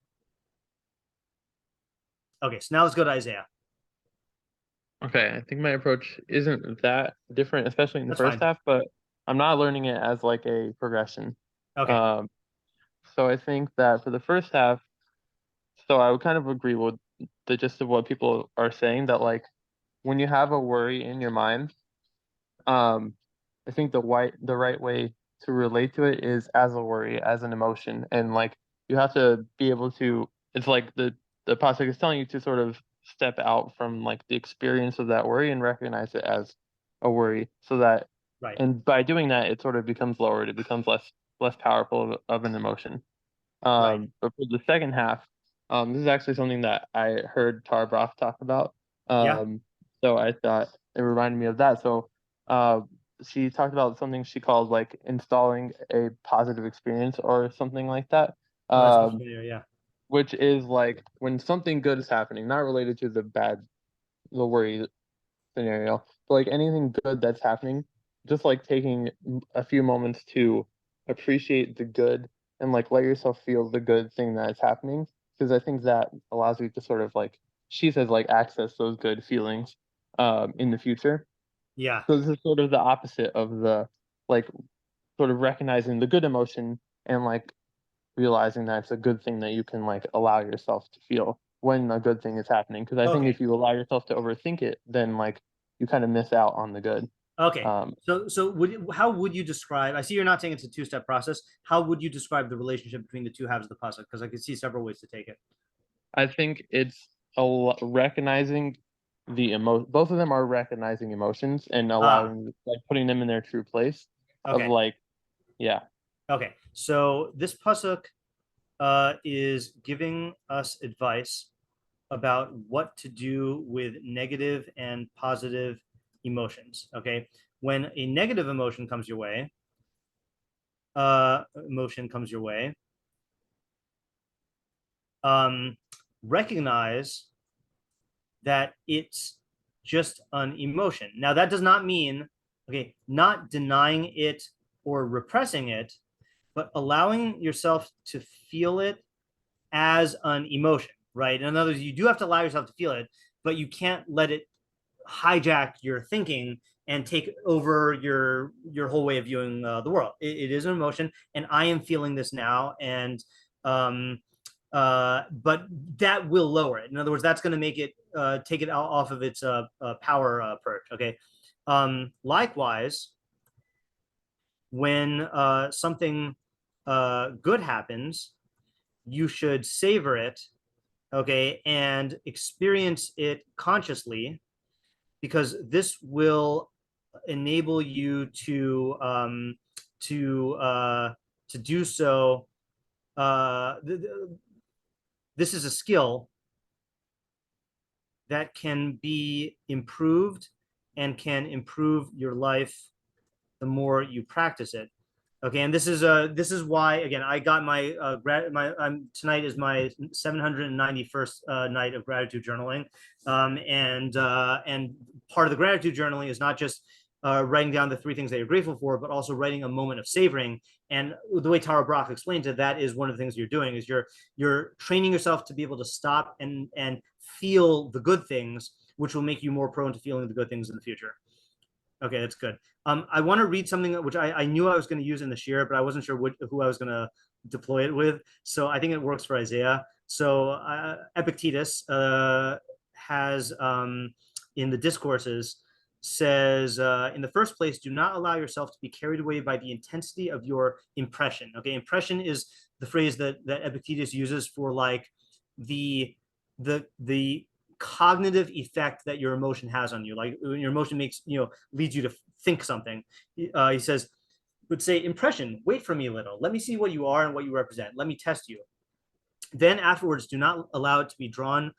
Okay, so now let's go to Isaiah. Okay, I think my approach isn't that different, especially in the first half, but I'm not learning it as like a progression. Okay. So I think that for the first half, so I would kind of agree with the gist of what people are saying, that like when you have a worry in your mind, I think the right way to relate to it is as a worry, as an emotion, and like you have to be able to. It's like the pasuk is telling you to sort of step out from like the experience of that worry and recognize it as a worry, so that and by doing that, it sort of becomes lowered. It becomes less powerful of an emotion. But for the second half, this is actually something that I heard Tara Brach talk about. So I thought it reminded me of that. So she talked about something she called like installing a positive experience or something like that. Which is like when something good is happening, not related to the worry scenario, but like anything good that's happening, just like taking a few moments to appreciate the good and like let yourself feel the good thing that is happening, because I think that allows you to sort of like, she says, like access those good feelings in the future. Yeah. So this is sort of the opposite of the like sort of recognizing the good emotion and like realizing that it's a good thing that you can like allow yourself to feel when a good thing is happening. Because I think if you allow yourself to overthink it, then like you kind of miss out on the good. Okay. So how would you describe? I see you're not saying it's a two-step process. How would you describe the relationship between the two halves of the pasuk? Because I could see several ways to take it. I think it's recognizing the both of them are recognizing emotions and allowing like putting them in their true place of like, yeah. Okay, so this pasuk is giving us advice about what to do with negative and positive emotions. Okay, when a negative emotion comes your way, recognize that it's just an emotion. Now, that does not mean, not denying it or repressing it, but allowing yourself to feel it as an emotion, right? In other words, you do have to allow yourself to feel it, but you can't let it hijack your thinking and take over your whole way of viewing the world. It is an emotion, and I am feeling this now, and but that will lower it. In other words, that's going to make it take it off of its power perch. Okay. Likewise, when something good happens, you should savor it, okay, and experience it consciously, because this will enable you to do so. This is a skill that can be improved and can improve your life the more you practice it. Okay, and this is why, again, I got my tonight is my 791st night of gratitude journaling, and part of the gratitude journaling is not just writing down the 3 things that you're grateful for, but also writing a moment of savoring. And the way Tara Brach explained it, that is one of the things you're doing, is you're training yourself to be able to stop and feel the good things, which will make you more prone to feeling the good things in the future. Okay, that's good. I want to read something which I knew I was going to use in the shiur, but I wasn't sure who I was going to deploy it with. So I think it works for Isaiah. So Epictetus has in the Discourses says, in the first place, do not allow yourself to be carried away by the intensity of your impression. Okay, impression is the phrase that Epictetus uses for like the cognitive effect that your emotion has on you. Like when your emotion makes, leads you to think something. He says, would say, impression, wait for me a little. Let me see what you are and what you represent. Let me test you. Then afterwards, do not allow it to be drawn,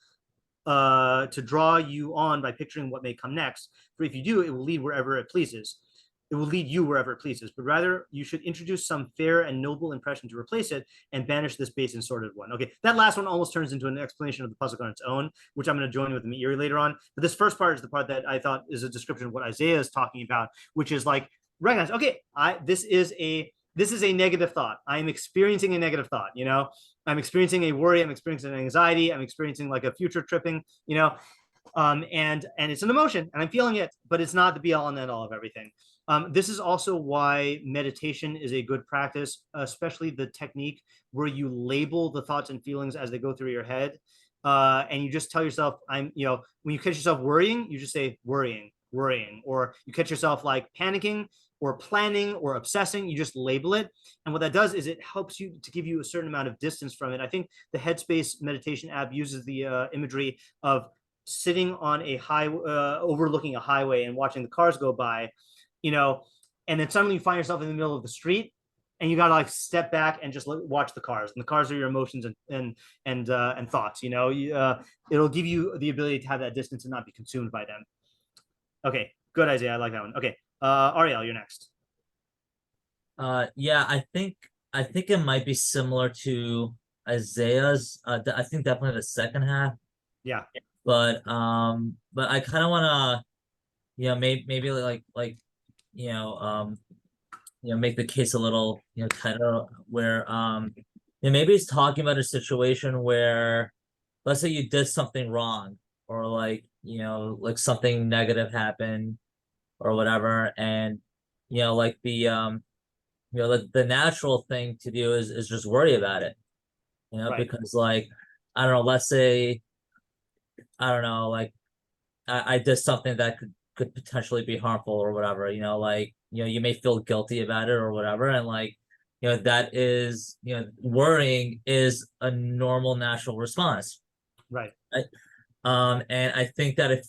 to draw you on by picturing what may come next. For if you do, it will lead wherever it pleases. It will lead you wherever it pleases, but rather you should introduce some fair and noble impression to replace it and banish this base and sordid one. Okay, that last one almost turns into an explanation of the pasuk on its own, which I'm going to join with the Meiri later on. But this first part is the part that I thought is a description of what Isaiah is talking about, which is like, recognize, okay, this is a negative thought. I'm experiencing a negative thought, I'm experiencing a worry, I'm experiencing an anxiety, I'm experiencing like a future tripping, and it's an emotion and I'm feeling it, but it's not the be all and end all of everything. This is also why meditation is a good practice, especially the technique where you label the thoughts and feelings as they go through your head. And you just tell yourself, when you catch yourself worrying, you just say worrying, or you catch yourself like panicking or planning or obsessing, you just label it. And what that does is it helps you to give you a certain amount of distance from it. I think the Headspace meditation app uses the imagery of sitting on a overlooking a highway and watching the cars go by, and then suddenly you find yourself in the middle of the street and you got to like step back and just watch the cars, and the cars are your emotions and thoughts. It'll give you the ability to have that distance and not be consumed by them. Okay, good, Isaiah. I like that one. Okay, Ariel, you're next. Yeah, I think it might be similar to Isaiah's. I think definitely the second half. Yeah. But I kind of want to, maybe like make the case a little, tighter, where maybe he's talking about a situation where, let's say you did something wrong, or like something negative happened or whatever, and like the natural thing to do is just worry about it, right. Because like, I don't know, let's say, I don't know, like I did something that could potentially be harmful or whatever, you may feel guilty about it or whatever, and like that is, worrying is a normal natural response, right? And I think that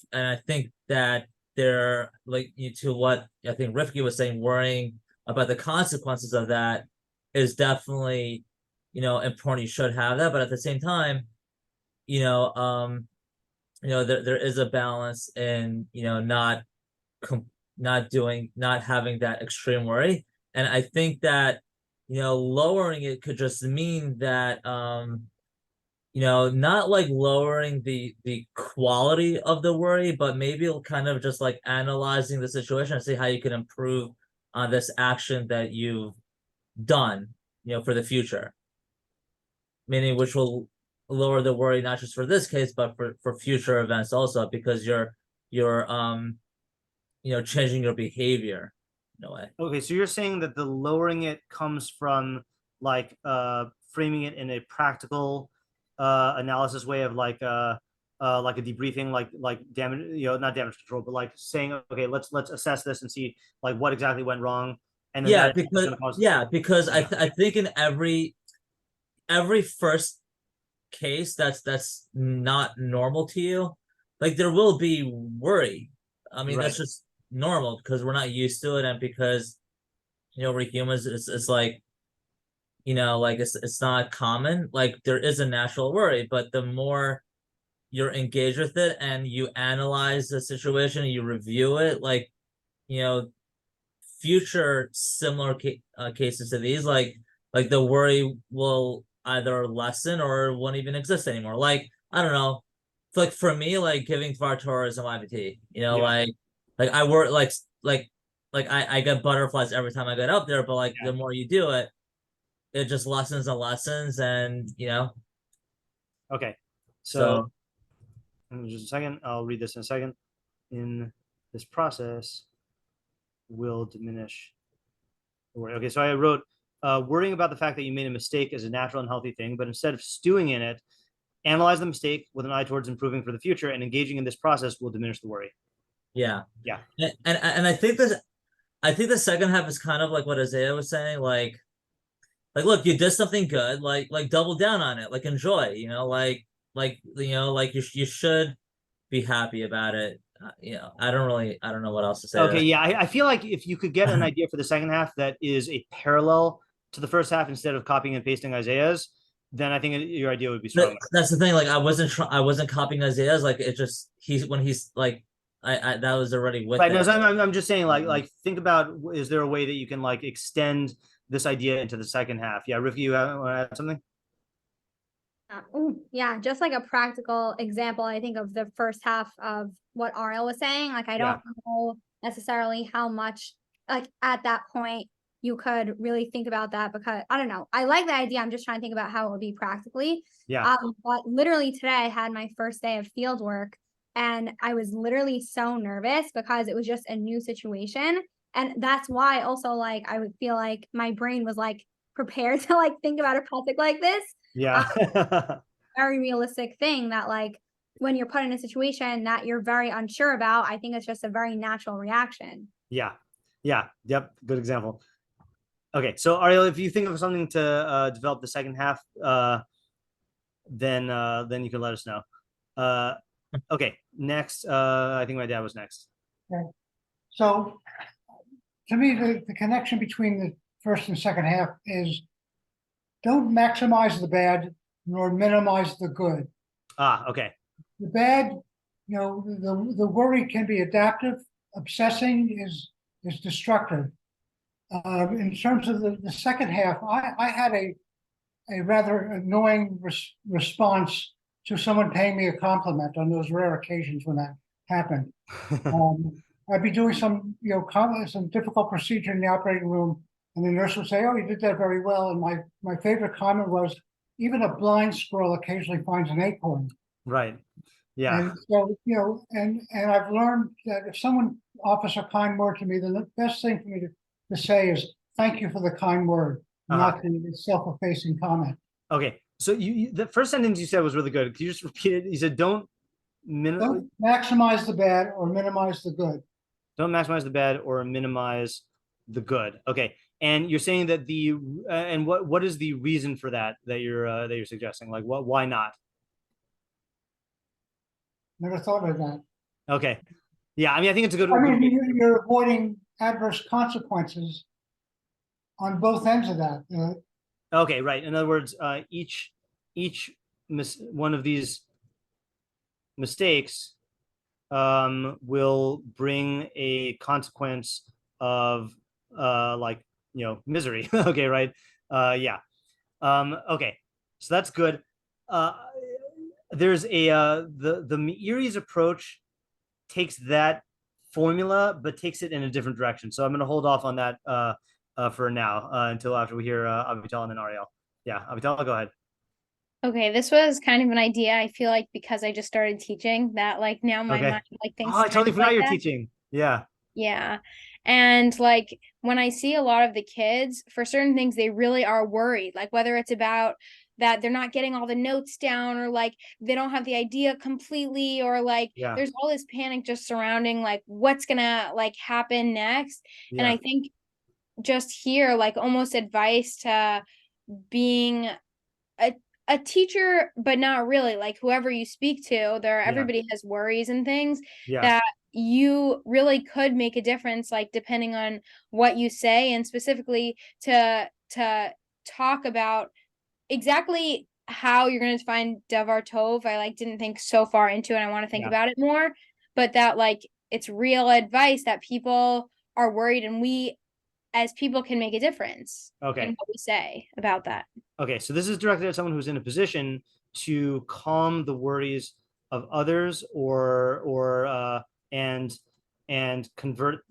there, like, to what I think Rifki was saying, worrying about the consequences of that is definitely important. You should have that, but at the same time, there is a balance in not having that extreme worry. And I think that lowering it could just mean that not like lowering the quality of the worry, but maybe kind of just like analyzing the situation and see how you can improve on this action that you've done for the future, meaning which will lower the worry not just for this case but for future events also, because you're changing your behavior in a way. Okay, so you're saying that the lowering it comes from like framing it in a practical analysis way of like a debriefing, like damage, not damage control, but like saying, okay, let's assess this and see like what exactly went wrong. And then because I think in every first case that's not normal to you, like there will be worry. I mean, right. That's just normal because we're not used to it, and because we're humans. It's like like it's not common. Like there is a natural worry, but the more you're engaged with it and you analyze the situation, you review it, like future similar cases to these, like the worry will either lessen or won't even exist anymore. Like, I don't know, like for me, like giving Dvar Torah is a YVT, like I work like I get butterflies every time I get up there, but like the more you do it, it just lessens and lessens, and Okay, so just a second, I'll read this in a second. In this process, will diminish the worry. Okay, so I wrote, worrying about the fact that you made a mistake is a natural and healthy thing, but instead of stewing in it, analyze the mistake with an eye towards improving for the future, and engaging in this process will diminish the worry. Yeah. Yeah. And I think the second half is kind of like what Isaiah was saying, like look, you did something good, like double down on it, like enjoy, like you should be happy about it. I don't know what else to say. Okay, yeah, I feel like if you could get an idea for the second half that is a parallel to the first half instead of copying and pasting Isaiah's, then I think your idea would be stronger. That's the thing. Like I wasn't copying Isaiah's. Like it just when he's like I that was already with. Right. No, so I'm just saying like think about, is there a way that you can like extend this idea into the second half? Yeah, Rivki, you want to add something? Yeah, just like a practical example, I think of the first half of what Ariel was saying. Like I don't know necessarily how much like at that point you could really think about that, because I don't know. I like the idea. I'm just trying to think about how it would be practically. Yeah. But literally today I had my first day of field work, and I was literally so nervous because it was just a new situation. And that's why also like I would feel like my brain was like prepared to like think about a project like this. Yeah. Very realistic thing that like when you're put in a situation that you're very unsure about, I think it's just a very natural reaction. Yeah. Yep. Good example. Okay, so Ariel, if you think of something to develop the second half, then you can let us know. Okay, next. I think my dad was next. Okay. So, to me, the connection between the first and second half is don't maximize the bad nor minimize the good. Okay. The bad, the worry can be adaptive. Obsessing is destructive. In terms of the second half, I had a rather annoying response to someone paying me a compliment on those rare occasions when that happened. I'd be doing some difficult procedure in the operating room, and the nurse would say, "Oh, you did that very well." And my favorite comment was, "Even a blind squirrel occasionally finds an acorn." Right. Yeah. And so, and I've learned that if someone offers a kind word to me, then the best thing for me to say is thank you for the kind word, not the self-effacing comment. Okay, so the first sentence you said was really good. Can you just repeat it? You said don't maximize the bad or minimize the good. Don't maximize the bad or minimize the good. Okay, and you're saying that and what is the reason for that you're suggesting? Like why not? Never thought of that. Okay, yeah, I mean I think it's a good. I mean, you're avoiding adverse consequences on both ends of that. Okay, right. In other words, each one of these mistakes will bring a consequence of misery. Okay, right. Yeah. Okay, so that's good. There's the Meiri's approach takes that formula but takes it in a different direction. So I'm going to hold off on that for now until after we hear Avital and then Ariel. Yeah, Avital, go ahead. Okay, this was kind of an idea. I feel like because I just started teaching that, like now my mind like thinks. Oh, I totally forgot you're teaching. Yeah. Yeah. And like when I see a lot of the kids for certain things, they really are worried, like whether it's about that they're not getting all the notes down, or like they don't have the idea completely, or like there's all this panic just surrounding like what's gonna like happen next. And I think just here, like almost advice to being a teacher, but not really, like whoever you speak to, everybody has worries and things that you really could make a difference, like depending on what you say, and specifically to talk about exactly how you're going to find davar tov. I like didn't think so far into it. I want to think about it more, but that like it's real advice that people are worried, and we as people can make a difference in what we say about that. Okay, so this is directed at someone who's in a position to calm the worries of others, and convert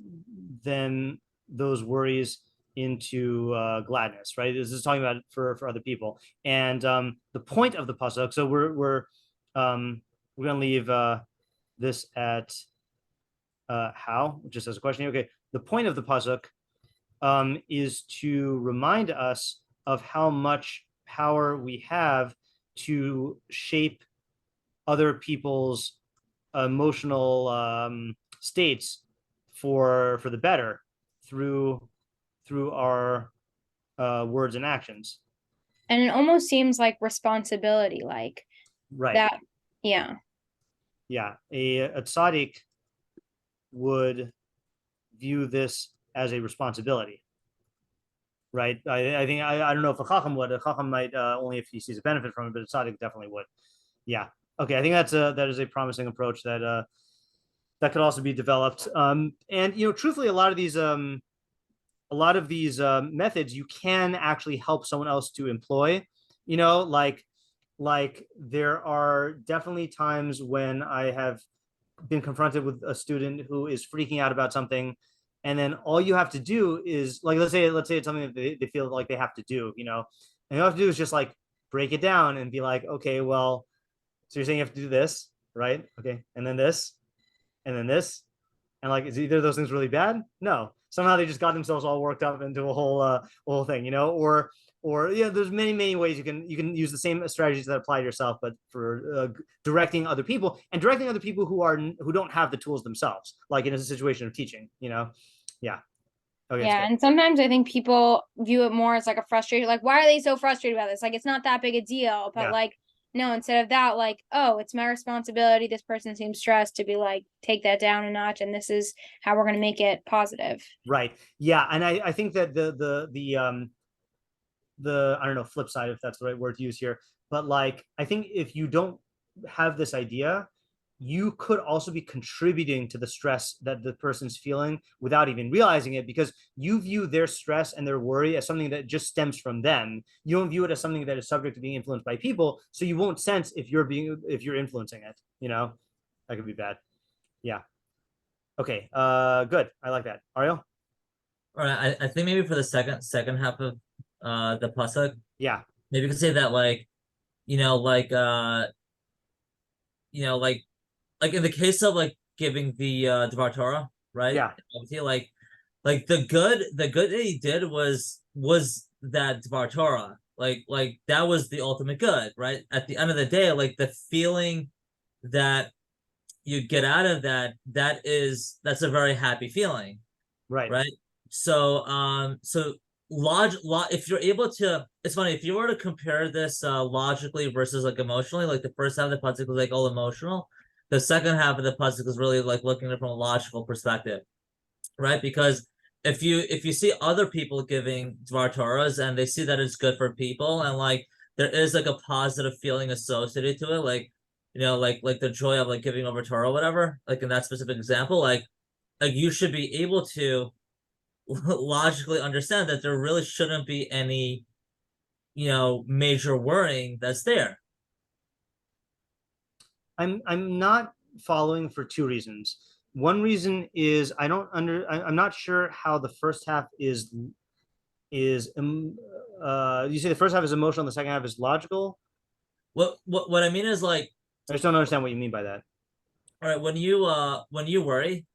those worries into gladness, right? This is talking about for other people, and the point of the pasuk. So we're gonna leave this at how, just as a question. Okay, the point of the pasuk is to remind us of how much power we have to shape other people's emotional states for the better through our words and actions. And it almost seems like responsibility, like right. That, yeah. Yeah, a tzaddik would view this as a responsibility, right? I think I don't know if a chacham would. A chacham might only if he sees a benefit from it, but a tzaddik definitely would. Yeah. Okay, I think that is a promising approach that that could also be developed. And truthfully, a lot of these methods you can actually help someone else to employ. Like there are definitely times when I have been confronted with a student who is freaking out about something, and then all you have to do is, like, let's say it's something that they feel like they have to do, and all you have to do is just like break it down and be like, okay, well, so you're saying you have to do this, right? Okay, and then this, and then this, and like, is either of those things really bad? No, somehow they just got themselves all worked up into a whole thing, or yeah, there's many ways you can use the same strategies that apply to yourself, but for directing other people who don't have the tools themselves, like in a situation of teaching, yeah. Okay, yeah, and sometimes I think people view it more as like a frustration, like, why are they so frustrated about this? Like, it's not that big a deal, but like, no, instead of that, like, oh, it's my responsibility. This person seems stressed, to be like, take that down a notch, and this is how we're going to make it positive. Right. Yeah, and I think that the I don't know, flip side, if that's the right word to use here, but like, I think if you don't have this idea, you could also be contributing to the stress that the person's feeling without even realizing it, because you view their stress and their worry as something that just stems from them. You don't view it as something that is subject to being influenced by people, so you won't sense if you're influencing it. That could be bad. Yeah. Okay. Good. I like that. Ariel? All right. I think maybe for the second half of the pasuk, yeah, maybe you could say that, like, like in the case of like giving the Dvar Torah, right? Yeah. Like the good that he did was that Dvar Torah. Like that was the ultimate good, right? At the end of the day, like the feeling that you get out of that's a very happy feeling. Right. Right. So if you're able to, it's funny, if you were to compare this logically versus like emotionally, like the first half of the pasuk was like all emotional, the second half of the pasuk is really like looking at it from a logical perspective, right? Because if you see other people giving Dvar Torahs and they see that it's good for people, and like there is like a positive feeling associated to it, like like the joy of like giving over Torah or whatever, like in that specific example, like you should be able to logically understand that there really shouldn't be any major worrying that's there. I'm not following for two reasons. One reason is I'm not sure how the first half is you say the first half is emotional, the second half is logical. What I mean is, like, I just don't understand what you mean by that. All right, when you worry,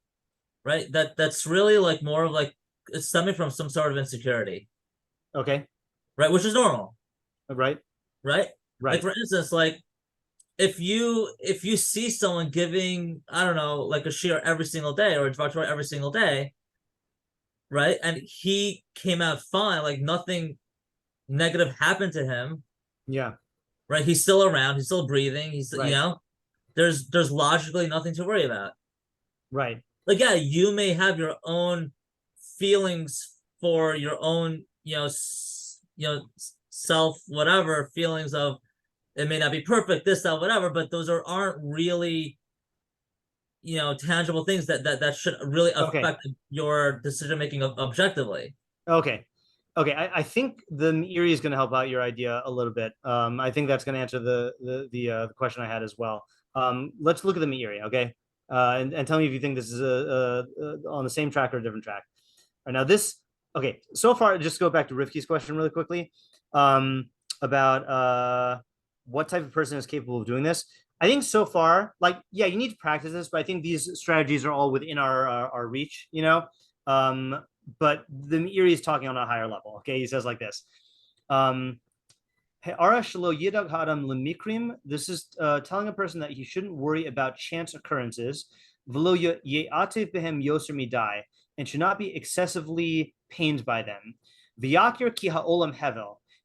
right, that's really like more of like it's stemming from some sort of insecurity. Okay. Right, which is normal. Right. Right. Right. Like, for instance, like if you see someone giving, I don't know, like a shiur every single day or a Dvar Torah every single day, right, and he came out fine, like nothing negative happened to him. Yeah. Right. He's still around. He's still breathing. He's right. There's logically nothing to worry about. Right. Like, yeah, you may have your own feelings for your own, self, whatever feelings of it may not be perfect, this, that, whatever, but those aren't really, tangible things that should really affect your decision making objectively. Okay. I think the Meiri is going to help out your idea a little bit. I think that's going to answer the question I had as well. Let's look at the Meiri, okay? And tell me if you think this is on the same track or a different track. All right, now this, okay, so far, just go back to Rivki's question really quickly about what type of person is capable of doing this. I think so far, like, yeah, you need to practice this, but I think these strategies are all within our reach, But the Meiri is talking on a higher level. Okay, he says like this. This is telling a person that he shouldn't worry about chance occurrences, and should not be excessively pained by them. He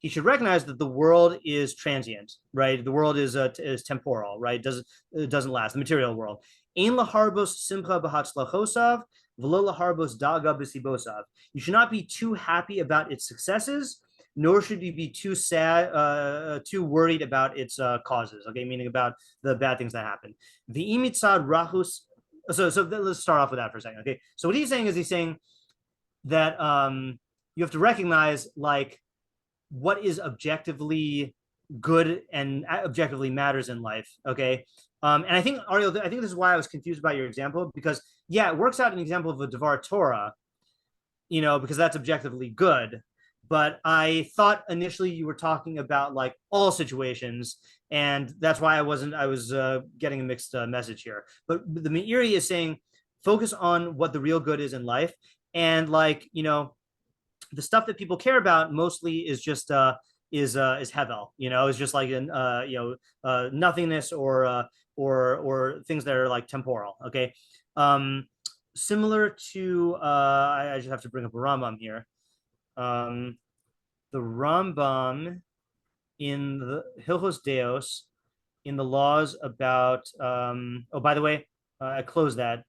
should recognize that the world is transient, right? The world is temporal, right? It doesn't last. The material world. You should not be too happy about its successes, nor should you be too sad, too worried about its causes. Okay, meaning about the bad things that happen. The imitzad rahus. So let's start off with that for a second. Okay, so what he's saying is that you have to recognize like what is objectively good and objectively matters in life. Okay, and I think Ariel, I think this is why I was confused about your example, because yeah, it works out an example of a Devar Torah, because that's objectively good. But I thought initially you were talking about like all situations, and that's why I was getting a mixed message here. But the Meiri is saying focus on what the real good is in life, and like the stuff that people care about mostly is just is hevel, is just like nothingness or things that are like temporal. Okay, similar to I just have to bring up a Rambam here. The Rambam in the Hilchos Deos, in the laws about by the way, I closed that.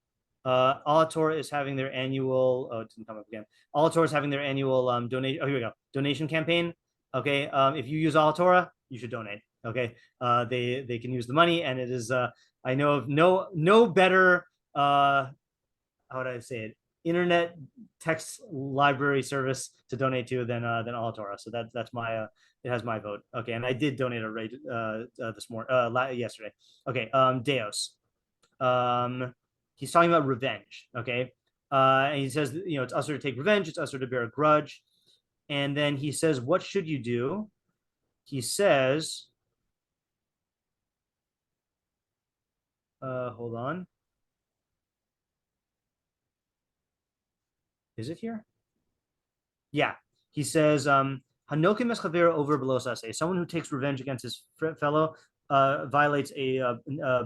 Alator is having their annual it didn't come up again. Alator is having their annual donation. Oh, here we go. Donation campaign. Okay. If you use Alatora, you should donate. Okay. They can use the money, and it is I know of no better how would I say it, internet text library service to donate to than Alatora. So that's my it has my vote. Okay, and I did donate a rate this morning yesterday. Okay, Deos. He's talking about revenge. Okay, and he says it's usher to take revenge. It's usher to bear a grudge. And then he says, what should you do? He says, hold on. Is it here? Yeah. He says, Hanokim eschavera over belosase. Someone who takes revenge against his fellow violates a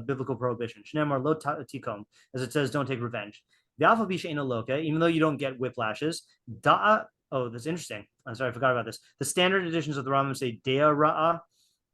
biblical prohibition. Shneimar lo tikom, as it says, don't take revenge. Even though you don't get whiplashes, oh, that's interesting. I'm sorry, I forgot about this. The standard editions of the Rambam say dea ra'a,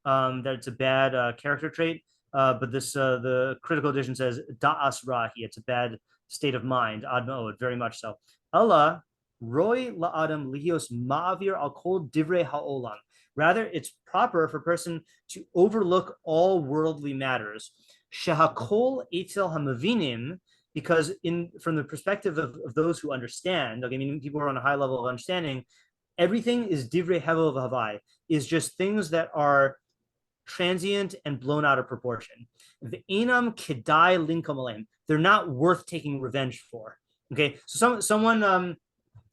that it's a bad character trait. But this the critical edition says da'as rahi. It's a bad state of mind. Ad ma'od, very much so. Allah roy la'adam lihios ma'avir al kol divrei ha'olam. Rather, it's proper for a person to overlook all worldly matters. Shehakol etzel hamavinim, because from the perspective of those who understand, okay, meaning people who are on a high level of understanding, everything is divrei hevel v'havai, is just things that are transient and blown out of proportion. The enam kedai linkom aleim, they're not worth taking revenge for. Okay, so someone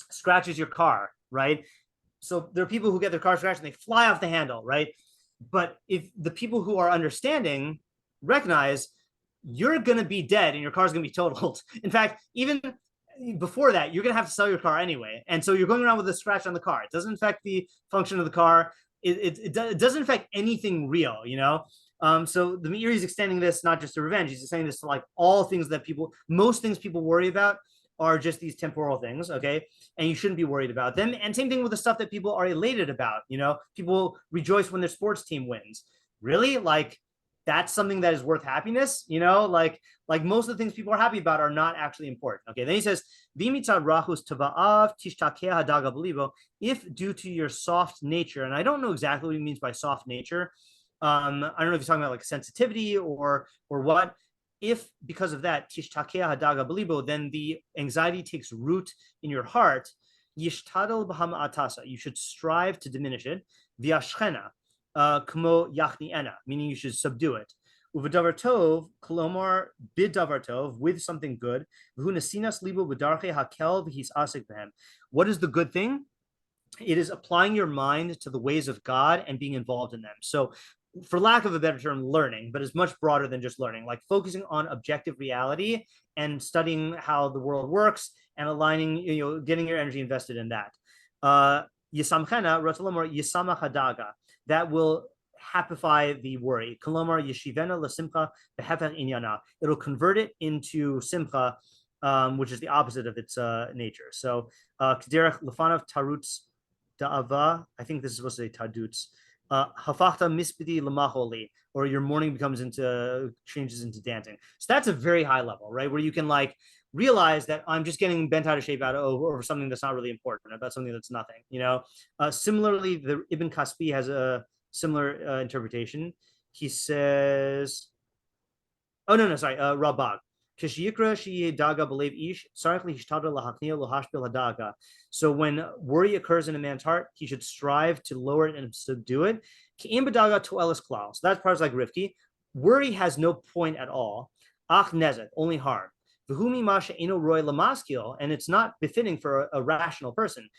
scratches your car, right? So there are people who get their car scratched and they fly off the handle, right? But if the people who are understanding recognize you're going to be dead and your car's going to be totaled. In fact, even before that, you're going to have to sell your car anyway. And so you're going around with a scratch on the car. It doesn't affect the function of the car. It doesn't affect anything real, So the Meiri is extending this not just to revenge. He's extending this to like all things that most things people worry about are just these temporal things, okay? And you shouldn't be worried about them. And same thing with the stuff that people are elated about, People rejoice when their sports team wins. Really? Like, that's something that is worth happiness, like most of the things people are happy about are not actually important. Okay, then he says, if due to your soft nature, and I don't know exactly what he means by soft nature. I don't know if he's talking about like sensitivity or what. If because of that, then the anxiety takes root in your heart, you should strive to diminish it. Meaning you should subdue it. Uvedavar tov, kolomar bidavar tov, with something good. What is the good thing? It is applying your mind to the ways of God and being involved in them. So, for lack of a better term, learning, but it's much broader than just learning, like focusing on objective reality and studying how the world works and aligning, getting your energy invested in that. Yisamchena, Ratzalomar, Yisamach Hadaga, that will happify the worry. Kolomar Yeshivena Lasimcha Behefer Inyana. It'll convert it into Simcha, which is the opposite of its nature. So, Kderech Lefanav Tarutz Da'ava, I think this is supposed to say Tadutz. Hafachta Mispidi Lamacholi, or your mourning changes into dancing. So that's a very high level, right? Where you can like realize that I'm just getting bent out of shape over something that's not really important, about something that's nothing, Similarly, the Ibn Kaspi has a similar interpretation. He says, Rabbi. So when worry occurs in a man's heart, he should strive to lower it and subdue it. So that part is like Rivki. Worry has no point at all. Only harm. And it's not befitting for a rational person.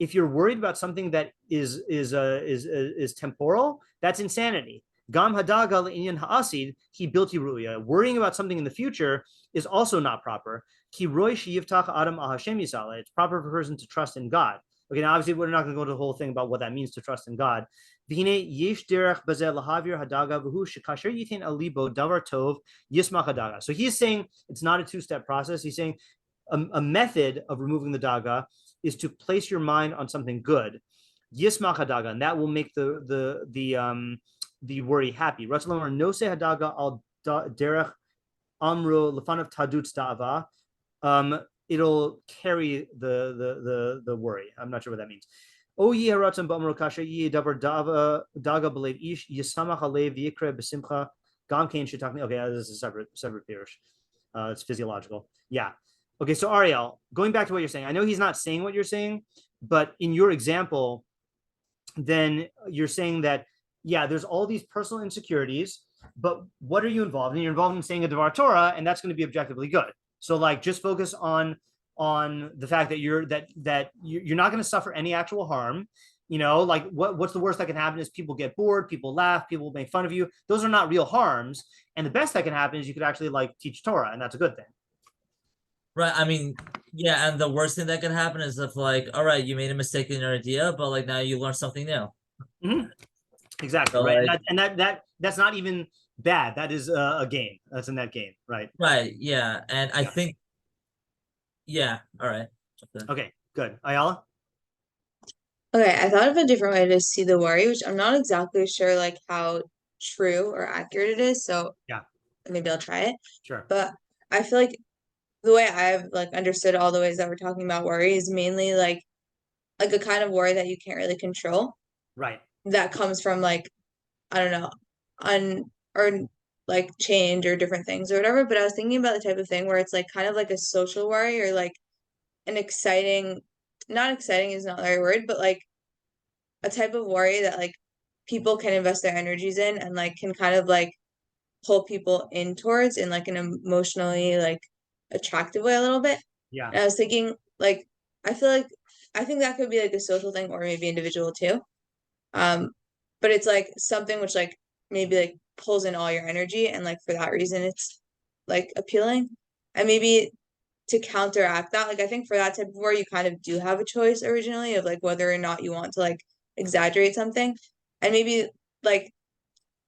If you're worried about something that is temporal, that's insanity. Gam hadaga le'inyan ha'asid he bilti ruya. Worrying about something in the future is also not proper. Ki roy sheyivtach adam al Hashem yisale. It's proper for a person to trust in God. Okay, now obviously we're not going to go into the whole thing about what that means to trust in God. V'hine yesh derech bazeh lahavir hadaga v'hu shekasher yitin alibo davar tov yismach hadaga. So he's saying it's not a two-step process. He's saying a method of removing the daga is to place your mind on something good, yismach hadaga, and that will make the worry happy. Ratzalomar no se hadaga al derech amro lefanav tadutz da'ava. It'll carry the worry. I'm not sure what that means. O ye haratzon ba'amro kasher ye davar daga b'lev ish yisamach alev yikre b'simcha gam kein shitakni. Okay, this is a separate pirush. It's physiological. Yeah. Okay, so Ariel, going back to what you're saying, I know he's not saying what you're saying, but in your example, then you're saying that, yeah, there's all these personal insecurities, but what are you involved in? You're involved in saying a Devar Torah, and that's going to be objectively good. So like, just focus on the fact that you're not going to suffer any actual harm. Like what's the worst that can happen is people get bored, people laugh, people make fun of you. Those are not real harms. And the best that can happen is you could actually like teach Torah, and that's a good thing. Right. I mean, yeah, and the worst thing that can happen is if like, all right, you made a mistake in your idea, but like now you learned something new. Mm-hmm. Exactly. So, right. Like, and that's not even bad. That is a game. That's a net game. Right. Right. Yeah. And I think, yeah. All right. Okay, good. Ayala? Okay, I thought of a different way to see the worry, which I'm not exactly sure like how true or accurate it is. So yeah, maybe I'll try it. Sure. But I feel like the way I've like understood all the ways that we're talking about worry is mainly like a kind of worry that you can't really control. Right. That comes from like, I don't know, or like change or different things or whatever. But I was thinking about the type of thing where it's like kind of like a social worry or like an exciting, not exciting is not the right word, but like a type of worry that like people can invest their energies in and like can kind of like pull people in towards in like an emotionally like attractive way a little bit. Yeah. And I was thinking like I think that could be like a social thing or maybe individual too. But it's like something which like maybe like pulls in all your energy and like for that reason it's like appealing. And maybe to counteract that, like I think for that type of worry you kind of do have a choice originally of like whether or not you want to like exaggerate something. And maybe like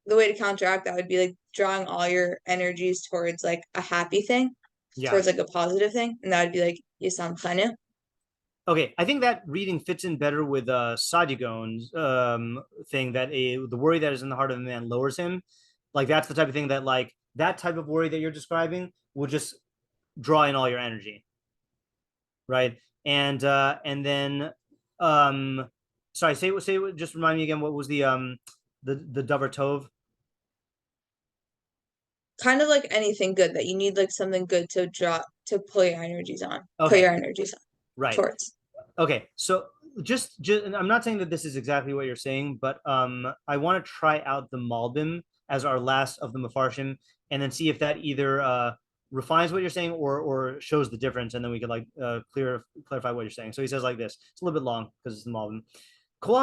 the way to counteract that would be like drawing all your energies towards like a happy thing, towards like a positive thing, and that would be like Yisam Chanu. Okay, I think that reading fits in better with Sadigon's thing that the worry that is in the heart of a man lowers him. Like that's the type of thing that like that type of worry that you're describing will just draw in all your energy, right? And then sorry, say just remind me again, what was the Davar Tov? Kind of like anything good that you need like something good to pull your energies on, put your energies on, right, towards. Okay, so just I'm not saying that this is exactly what you're saying, but I want to try out the Malbim as our last of the Mefarshim, and then see if that either refines what you're saying or shows the difference, and then we could like clarify what you're saying. So he says like this. It's a little bit long because it's the Malbim. So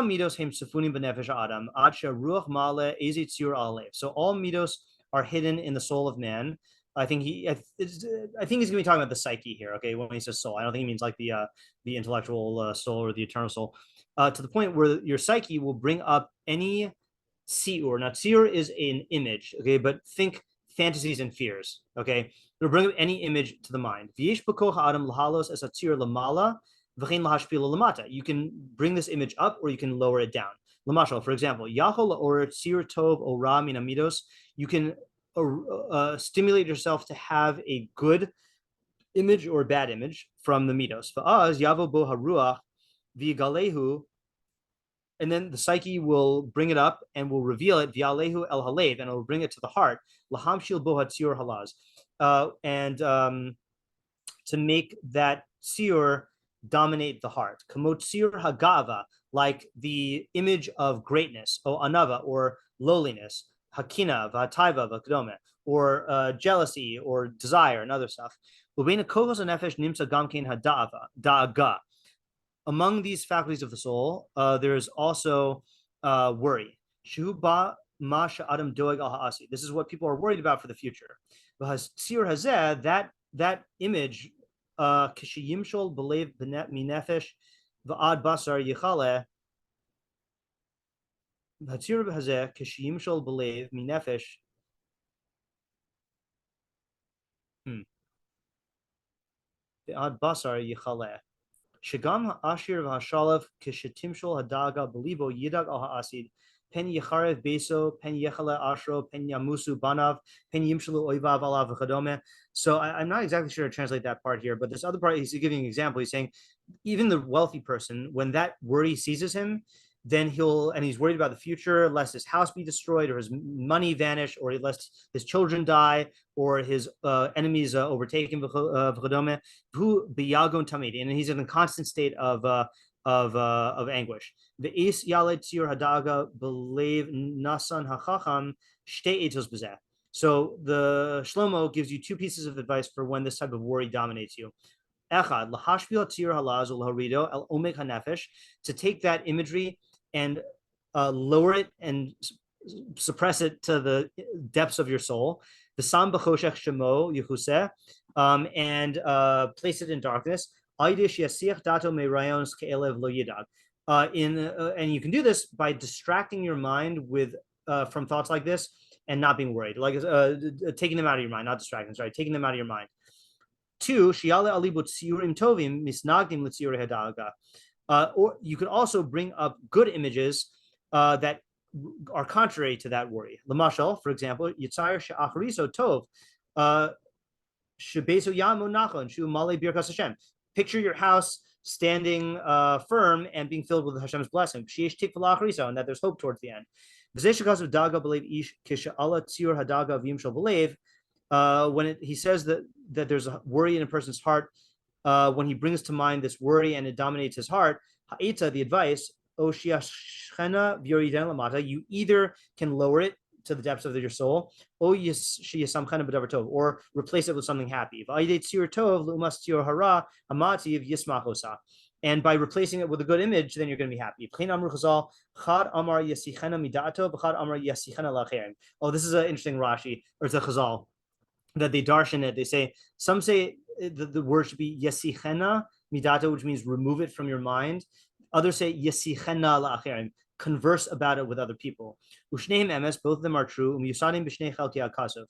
all midos are hidden in the soul of man. I think he's going to be talking about the psyche here. Okay, when he says soul, I don't think he means like the intellectual soul or the eternal soul. To the point where your psyche will bring up any shiur. Now, shiur is an image. Okay, but think fantasies and fears. Okay, it'll bring up any image to the mind. You can bring this image up or you can lower it down. For example, you can stimulate yourself to have a good image or bad image from the midos. And then the psyche will bring it up and will reveal it, and it will bring it to the heart. And to make that shiur dominate the heart. Like the image of greatness, anava, or lowliness, hakina, v'ataiva, v'kdome, or jealousy, or desire, and other stuff. Among these faculties of the soul, there is also worry. This is what people are worried about for the future. That image, Shagam Ashir Vashalav Kishatimshol Hadaga Belibo Yidag al Haasid Pen Yecharev Beso Pen Yechala Ashro Pen Yamusu Banav Pen Yimshalu Oivav Alav Chadome. So I'm not exactly sure to translate that part here, but this other part, he's giving an example. He's saying even the wealthy person, when that worry seizes him, then he's worried about the future, lest his house be destroyed or his money vanish, or lest his children die or his enemies overtake him. And he's in a constant state of anguish. So the Shlomo gives you two pieces of advice for when this type of worry dominates you. To take that imagery and lower it and suppress it to the depths of your soul. And place it in darkness. And you can do this by distracting your mind with from thoughts like this and not being worried, like taking them out of your mind, not distracting, sorry, taking them out of your mind. 2, or you could also bring up good images that are contrary to that worry. Lamashal, for example, Yitzayir she'achariso tov, shebeso yamu nachon shu malei birkas Hashem. Picture your house standing firm and being filled with Hashem's blessing. Sheesh tikva la'achariso, and that there's hope towards the end. V'zeh daga b'leiv ish kisha'ala tzir hadaga v'yimshal b'leiv. When he says that there's a worry in a person's heart, when he brings to mind this worry and it dominates his heart, ha'ita, the advice, you either can lower it to the depths of your soul, or replace it with something happy. And by replacing it with a good image, then you're going to be happy. Oh, this is an interesting Rashi, or it's a Chazal, that they darshan it. They say, some say the word should be yasichena midato, which means remove it from your mind. Others say yasichena la'acherim, converse about it with other people. Ushneim emes, both of them are true. Yusanim b'shnei chalki al-kasav.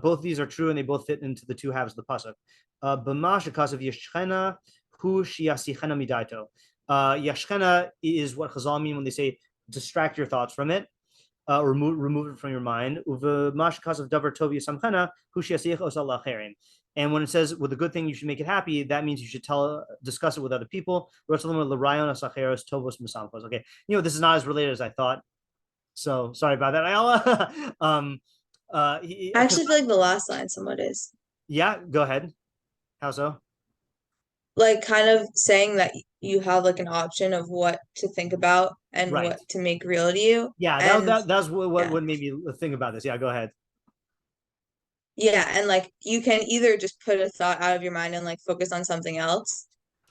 Both of these are true, and they both fit into the two halves of the pasuk. B'ma shekasav yashchena hu shiyasichena midato. Yashchena is what Chazal mean when they say distract your thoughts from it. Remove it from your mind. And when it says with a good thing you should make it happy, that means you should discuss it with other people. Okay, this is not as related as I thought, so sorry about that. I actually feel like the last line somewhat is. Yeah, go ahead. How so? Like kind of saying that you have like an option of what to think about and right. what to make real to you. Yeah, that's what made me think about this. Yeah, go ahead. Yeah, and like you can either just put a thought out of your mind and like focus on something else.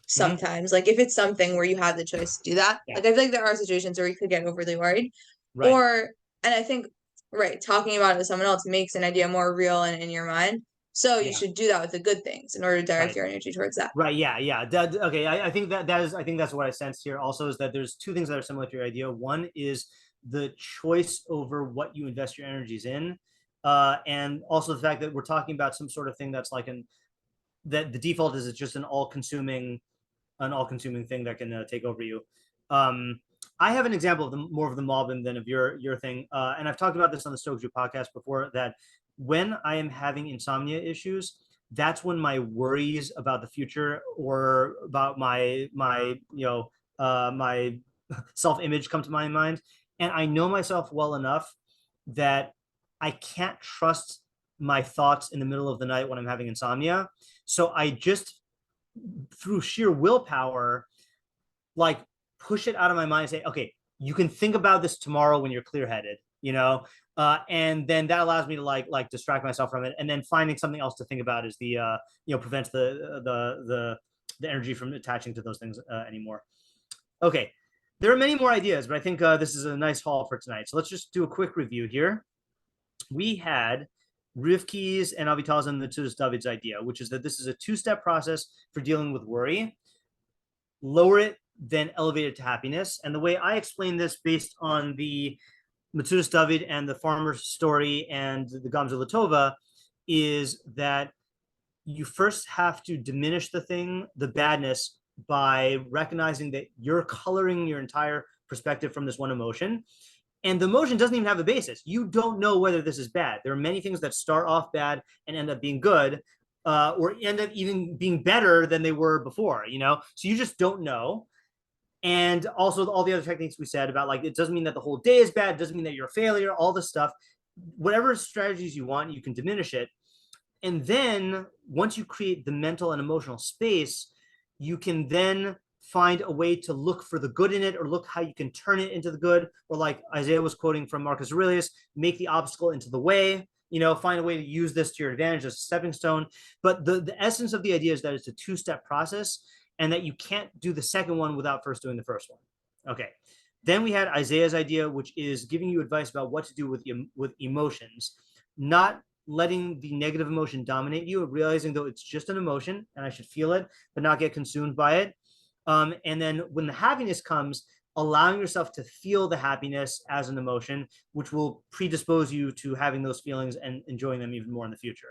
Sometimes, like if it's something where you have the choice to do that, like I feel like there are situations where you could get overly worried, right. And I think right, talking about it with someone else makes an idea more real and in your mind. So you should do that with the good things in order to direct your energy towards that. Right. Yeah. Okay. I think I think that's what I sensed here also, is that there's two things that are similar to your idea. One is the choice over what you invest your energies in. And also the fact that we're talking about some sort of thing that's like that the default is it's just an all-consuming thing that can take over you. I have an example of more of the mob than of your thing. And I've talked about this on the Stoic Jew podcast before, that when I am having insomnia issues, that's when my worries about the future or about my self-image come to my mind. And I know myself well enough that I can't trust my thoughts in the middle of the night when I'm having insomnia. So I just, through sheer willpower, like push it out of my mind and say, okay, you can think about this tomorrow when you're clear-headed, and then that allows me to like distract myself from it. And then finding something else to think about is the prevents the energy from attaching to those things anymore. Okay, there are many more ideas, but I think this is a nice haul for tonight. So let's just do a quick review here. We had Rivki's and Avital's and David's idea, which is that this is a two-step process for dealing with worry. Lower it, then elevate it to happiness. And the way I explain this, based on the Matsudas David and the farmer's story and the Gamza Latova, is that you first have to diminish the badness, by recognizing that you're coloring your entire perspective from this one emotion. And the emotion doesn't even have a basis. You don't know whether this is bad. There are many things that start off bad and end up being good, or end up even being better than they were before, So you just don't know. And also all the other techniques we said about, like, it doesn't mean that the whole day is bad. It doesn't mean that you're a failure, all this stuff. Whatever strategies you want, you can diminish it. And then once you create the mental and emotional space, you can then find a way to look for the good in it, or look how you can turn it into the good. Or like Isaiah was quoting from Marcus Aurelius, make the obstacle into the way, find a way to use this to your advantage as a stepping stone. But the essence of the idea is that it's a two-step process, and that you can't do the second one without first doing the first one. Okay. Then we had Isaiah's idea, which is giving you advice about what to do with emotions, not letting the negative emotion dominate you, realizing though it's just an emotion and I should feel it, but not get consumed by it. And then when the happiness comes, allowing yourself to feel the happiness as an emotion, which will predispose you to having those feelings and enjoying them even more in the future.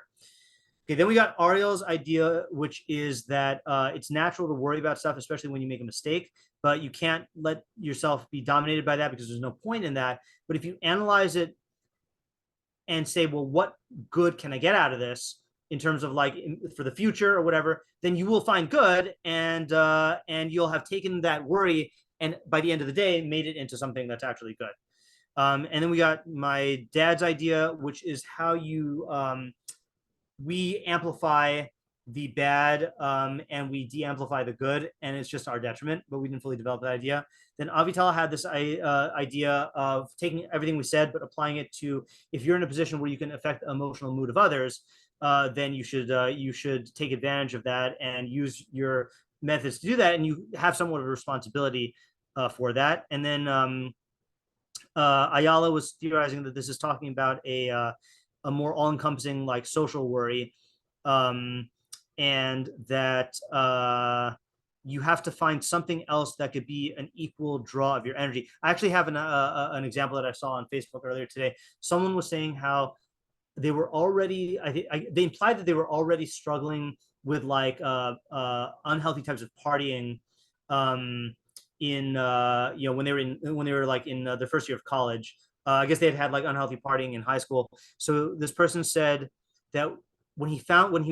Okay, then we got Ariel's idea, which is that it's natural to worry about stuff, especially when you make a mistake, but you can't let yourself be dominated by that, because there's no point in that. But if you analyze it and say, well, what good can I get out of this in terms of like for the future or whatever, then you will find good, and you'll have taken that worry and by the end of the day made it into something that's actually good. And then we got my dad's idea, which is how you we amplify the bad and we de-amplify the good, and it's just our detriment, but we didn't fully develop that idea. Then Avital had this idea of taking everything we said but applying it to, if you're in a position where you can affect the emotional mood of others, then you should take advantage of that and use your methods to do that, and you have somewhat of a responsibility for that. And then Ayala was theorizing that this is talking about a more all-encompassing like social worry, and that you have to find something else that could be an equal draw of your energy. I actually have an example that I saw on Facebook earlier today. Someone was saying how they were already, they implied that they were already struggling with like unhealthy types of partying in when they were like in their first year of college. I guess they had like unhealthy partying in high school. So this person said that when he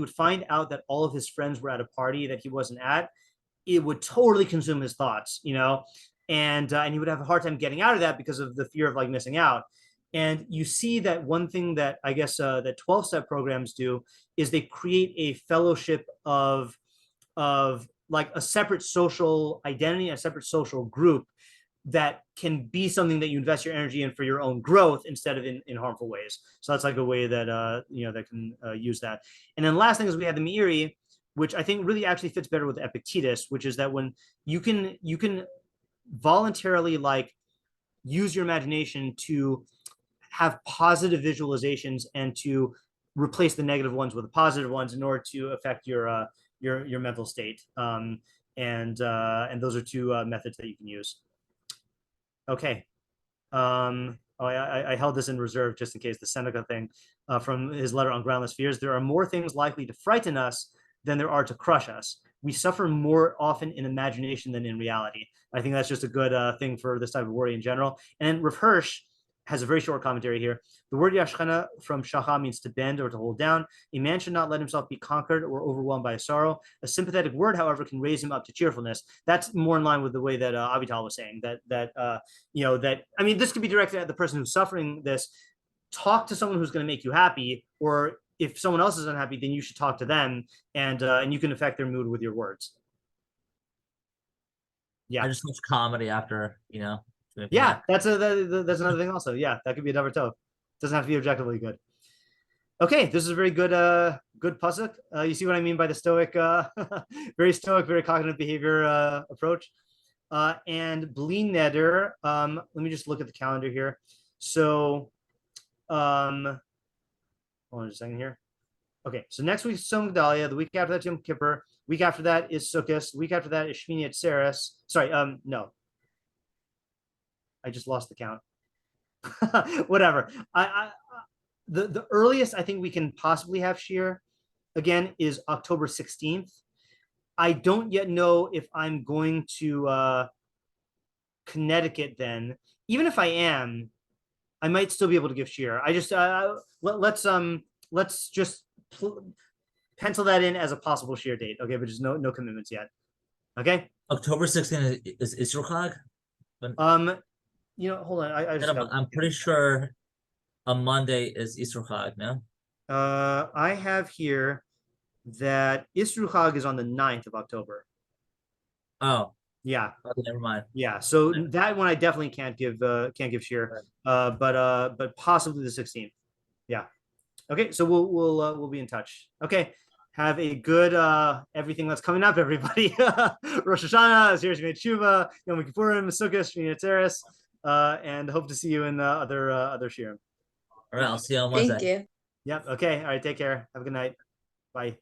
would find out that all of his friends were at a party that he wasn't at, it would totally consume his thoughts, and he would have a hard time getting out of that because of the fear of like missing out. And you see that one thing that I guess that 12-step programs do is they create a fellowship of like a separate social identity, a separate social group that can be something that you invest your energy in for your own growth instead of in harmful ways. So that's like a way that that can use that. And then last thing is we had the Meiri, which I think really actually fits better with Epictetus, which is that when you can voluntarily like use your imagination to have positive visualizations and to replace the negative ones with the positive ones in order to affect your mental state. And those are two methods that you can use. Okay. I held this in reserve just in case, the Seneca thing from his letter on groundless fears. There are more things likely to frighten us than there are to crush us. We suffer more often in imagination than in reality. I think that's just a good thing for this type of worry in general. And Rav Hirsch has a very short commentary here. The word yashchena from shacha means to bend or to hold down. A man should not let himself be conquered or overwhelmed by a sorrow. A sympathetic word, however, can raise him up to cheerfulness. That's more in line with the way that Avital was saying, that I mean, this could be directed at the person who's suffering this. Talk to someone who's going to make you happy, or if someone else is unhappy, then you should talk to them, and you can affect their mood with your words. Yeah. I just watch comedy after, Yeah, that's another thing also. Yeah, that could be a davar tov. Doesn't have to be objectively good. Okay, this is a very good good pasuk. You see what I mean by the stoic, very stoic, very cognitive behavior approach. And bli neder, let me just look at the calendar here. So hold on just a second here. Okay, so next week's Tzom Gedalia, the week after that Yom Kippur, week after that is Sukkot, week after that is Shmini Atzeres. Sorry, no. I just lost the count. Whatever. The earliest I think we can possibly have shiur again is October 16th. I don't yet know if I'm going to Connecticut then. Even if I am, I might still be able to give shiur. I just let's just pencil that in as a possible shiur date. Okay, but just no commitments yet. Okay. October 16th is Yisroel Chag? Hold on. I'm pretty sure a Monday is Yisroel Chag, no? I have here that Yisroel Chag is on the 9th of October. Oh. Yeah. Okay, never mind. Yeah. So that one I definitely can't give shiur. Right. But possibly the 16th. Yeah. Okay. So we'll be in touch. Okay. Have a good everything that's coming up, everybody. Rosh Hashanah, Zir Shmei Tshuva, Yom Kippurim, Sukkot, Shmini Atzeres, and hope to see you in other shiurim. All right, I'll see you on Wednesday. Thank you. Yep. Okay. All right. Take care. Have a good night. Bye.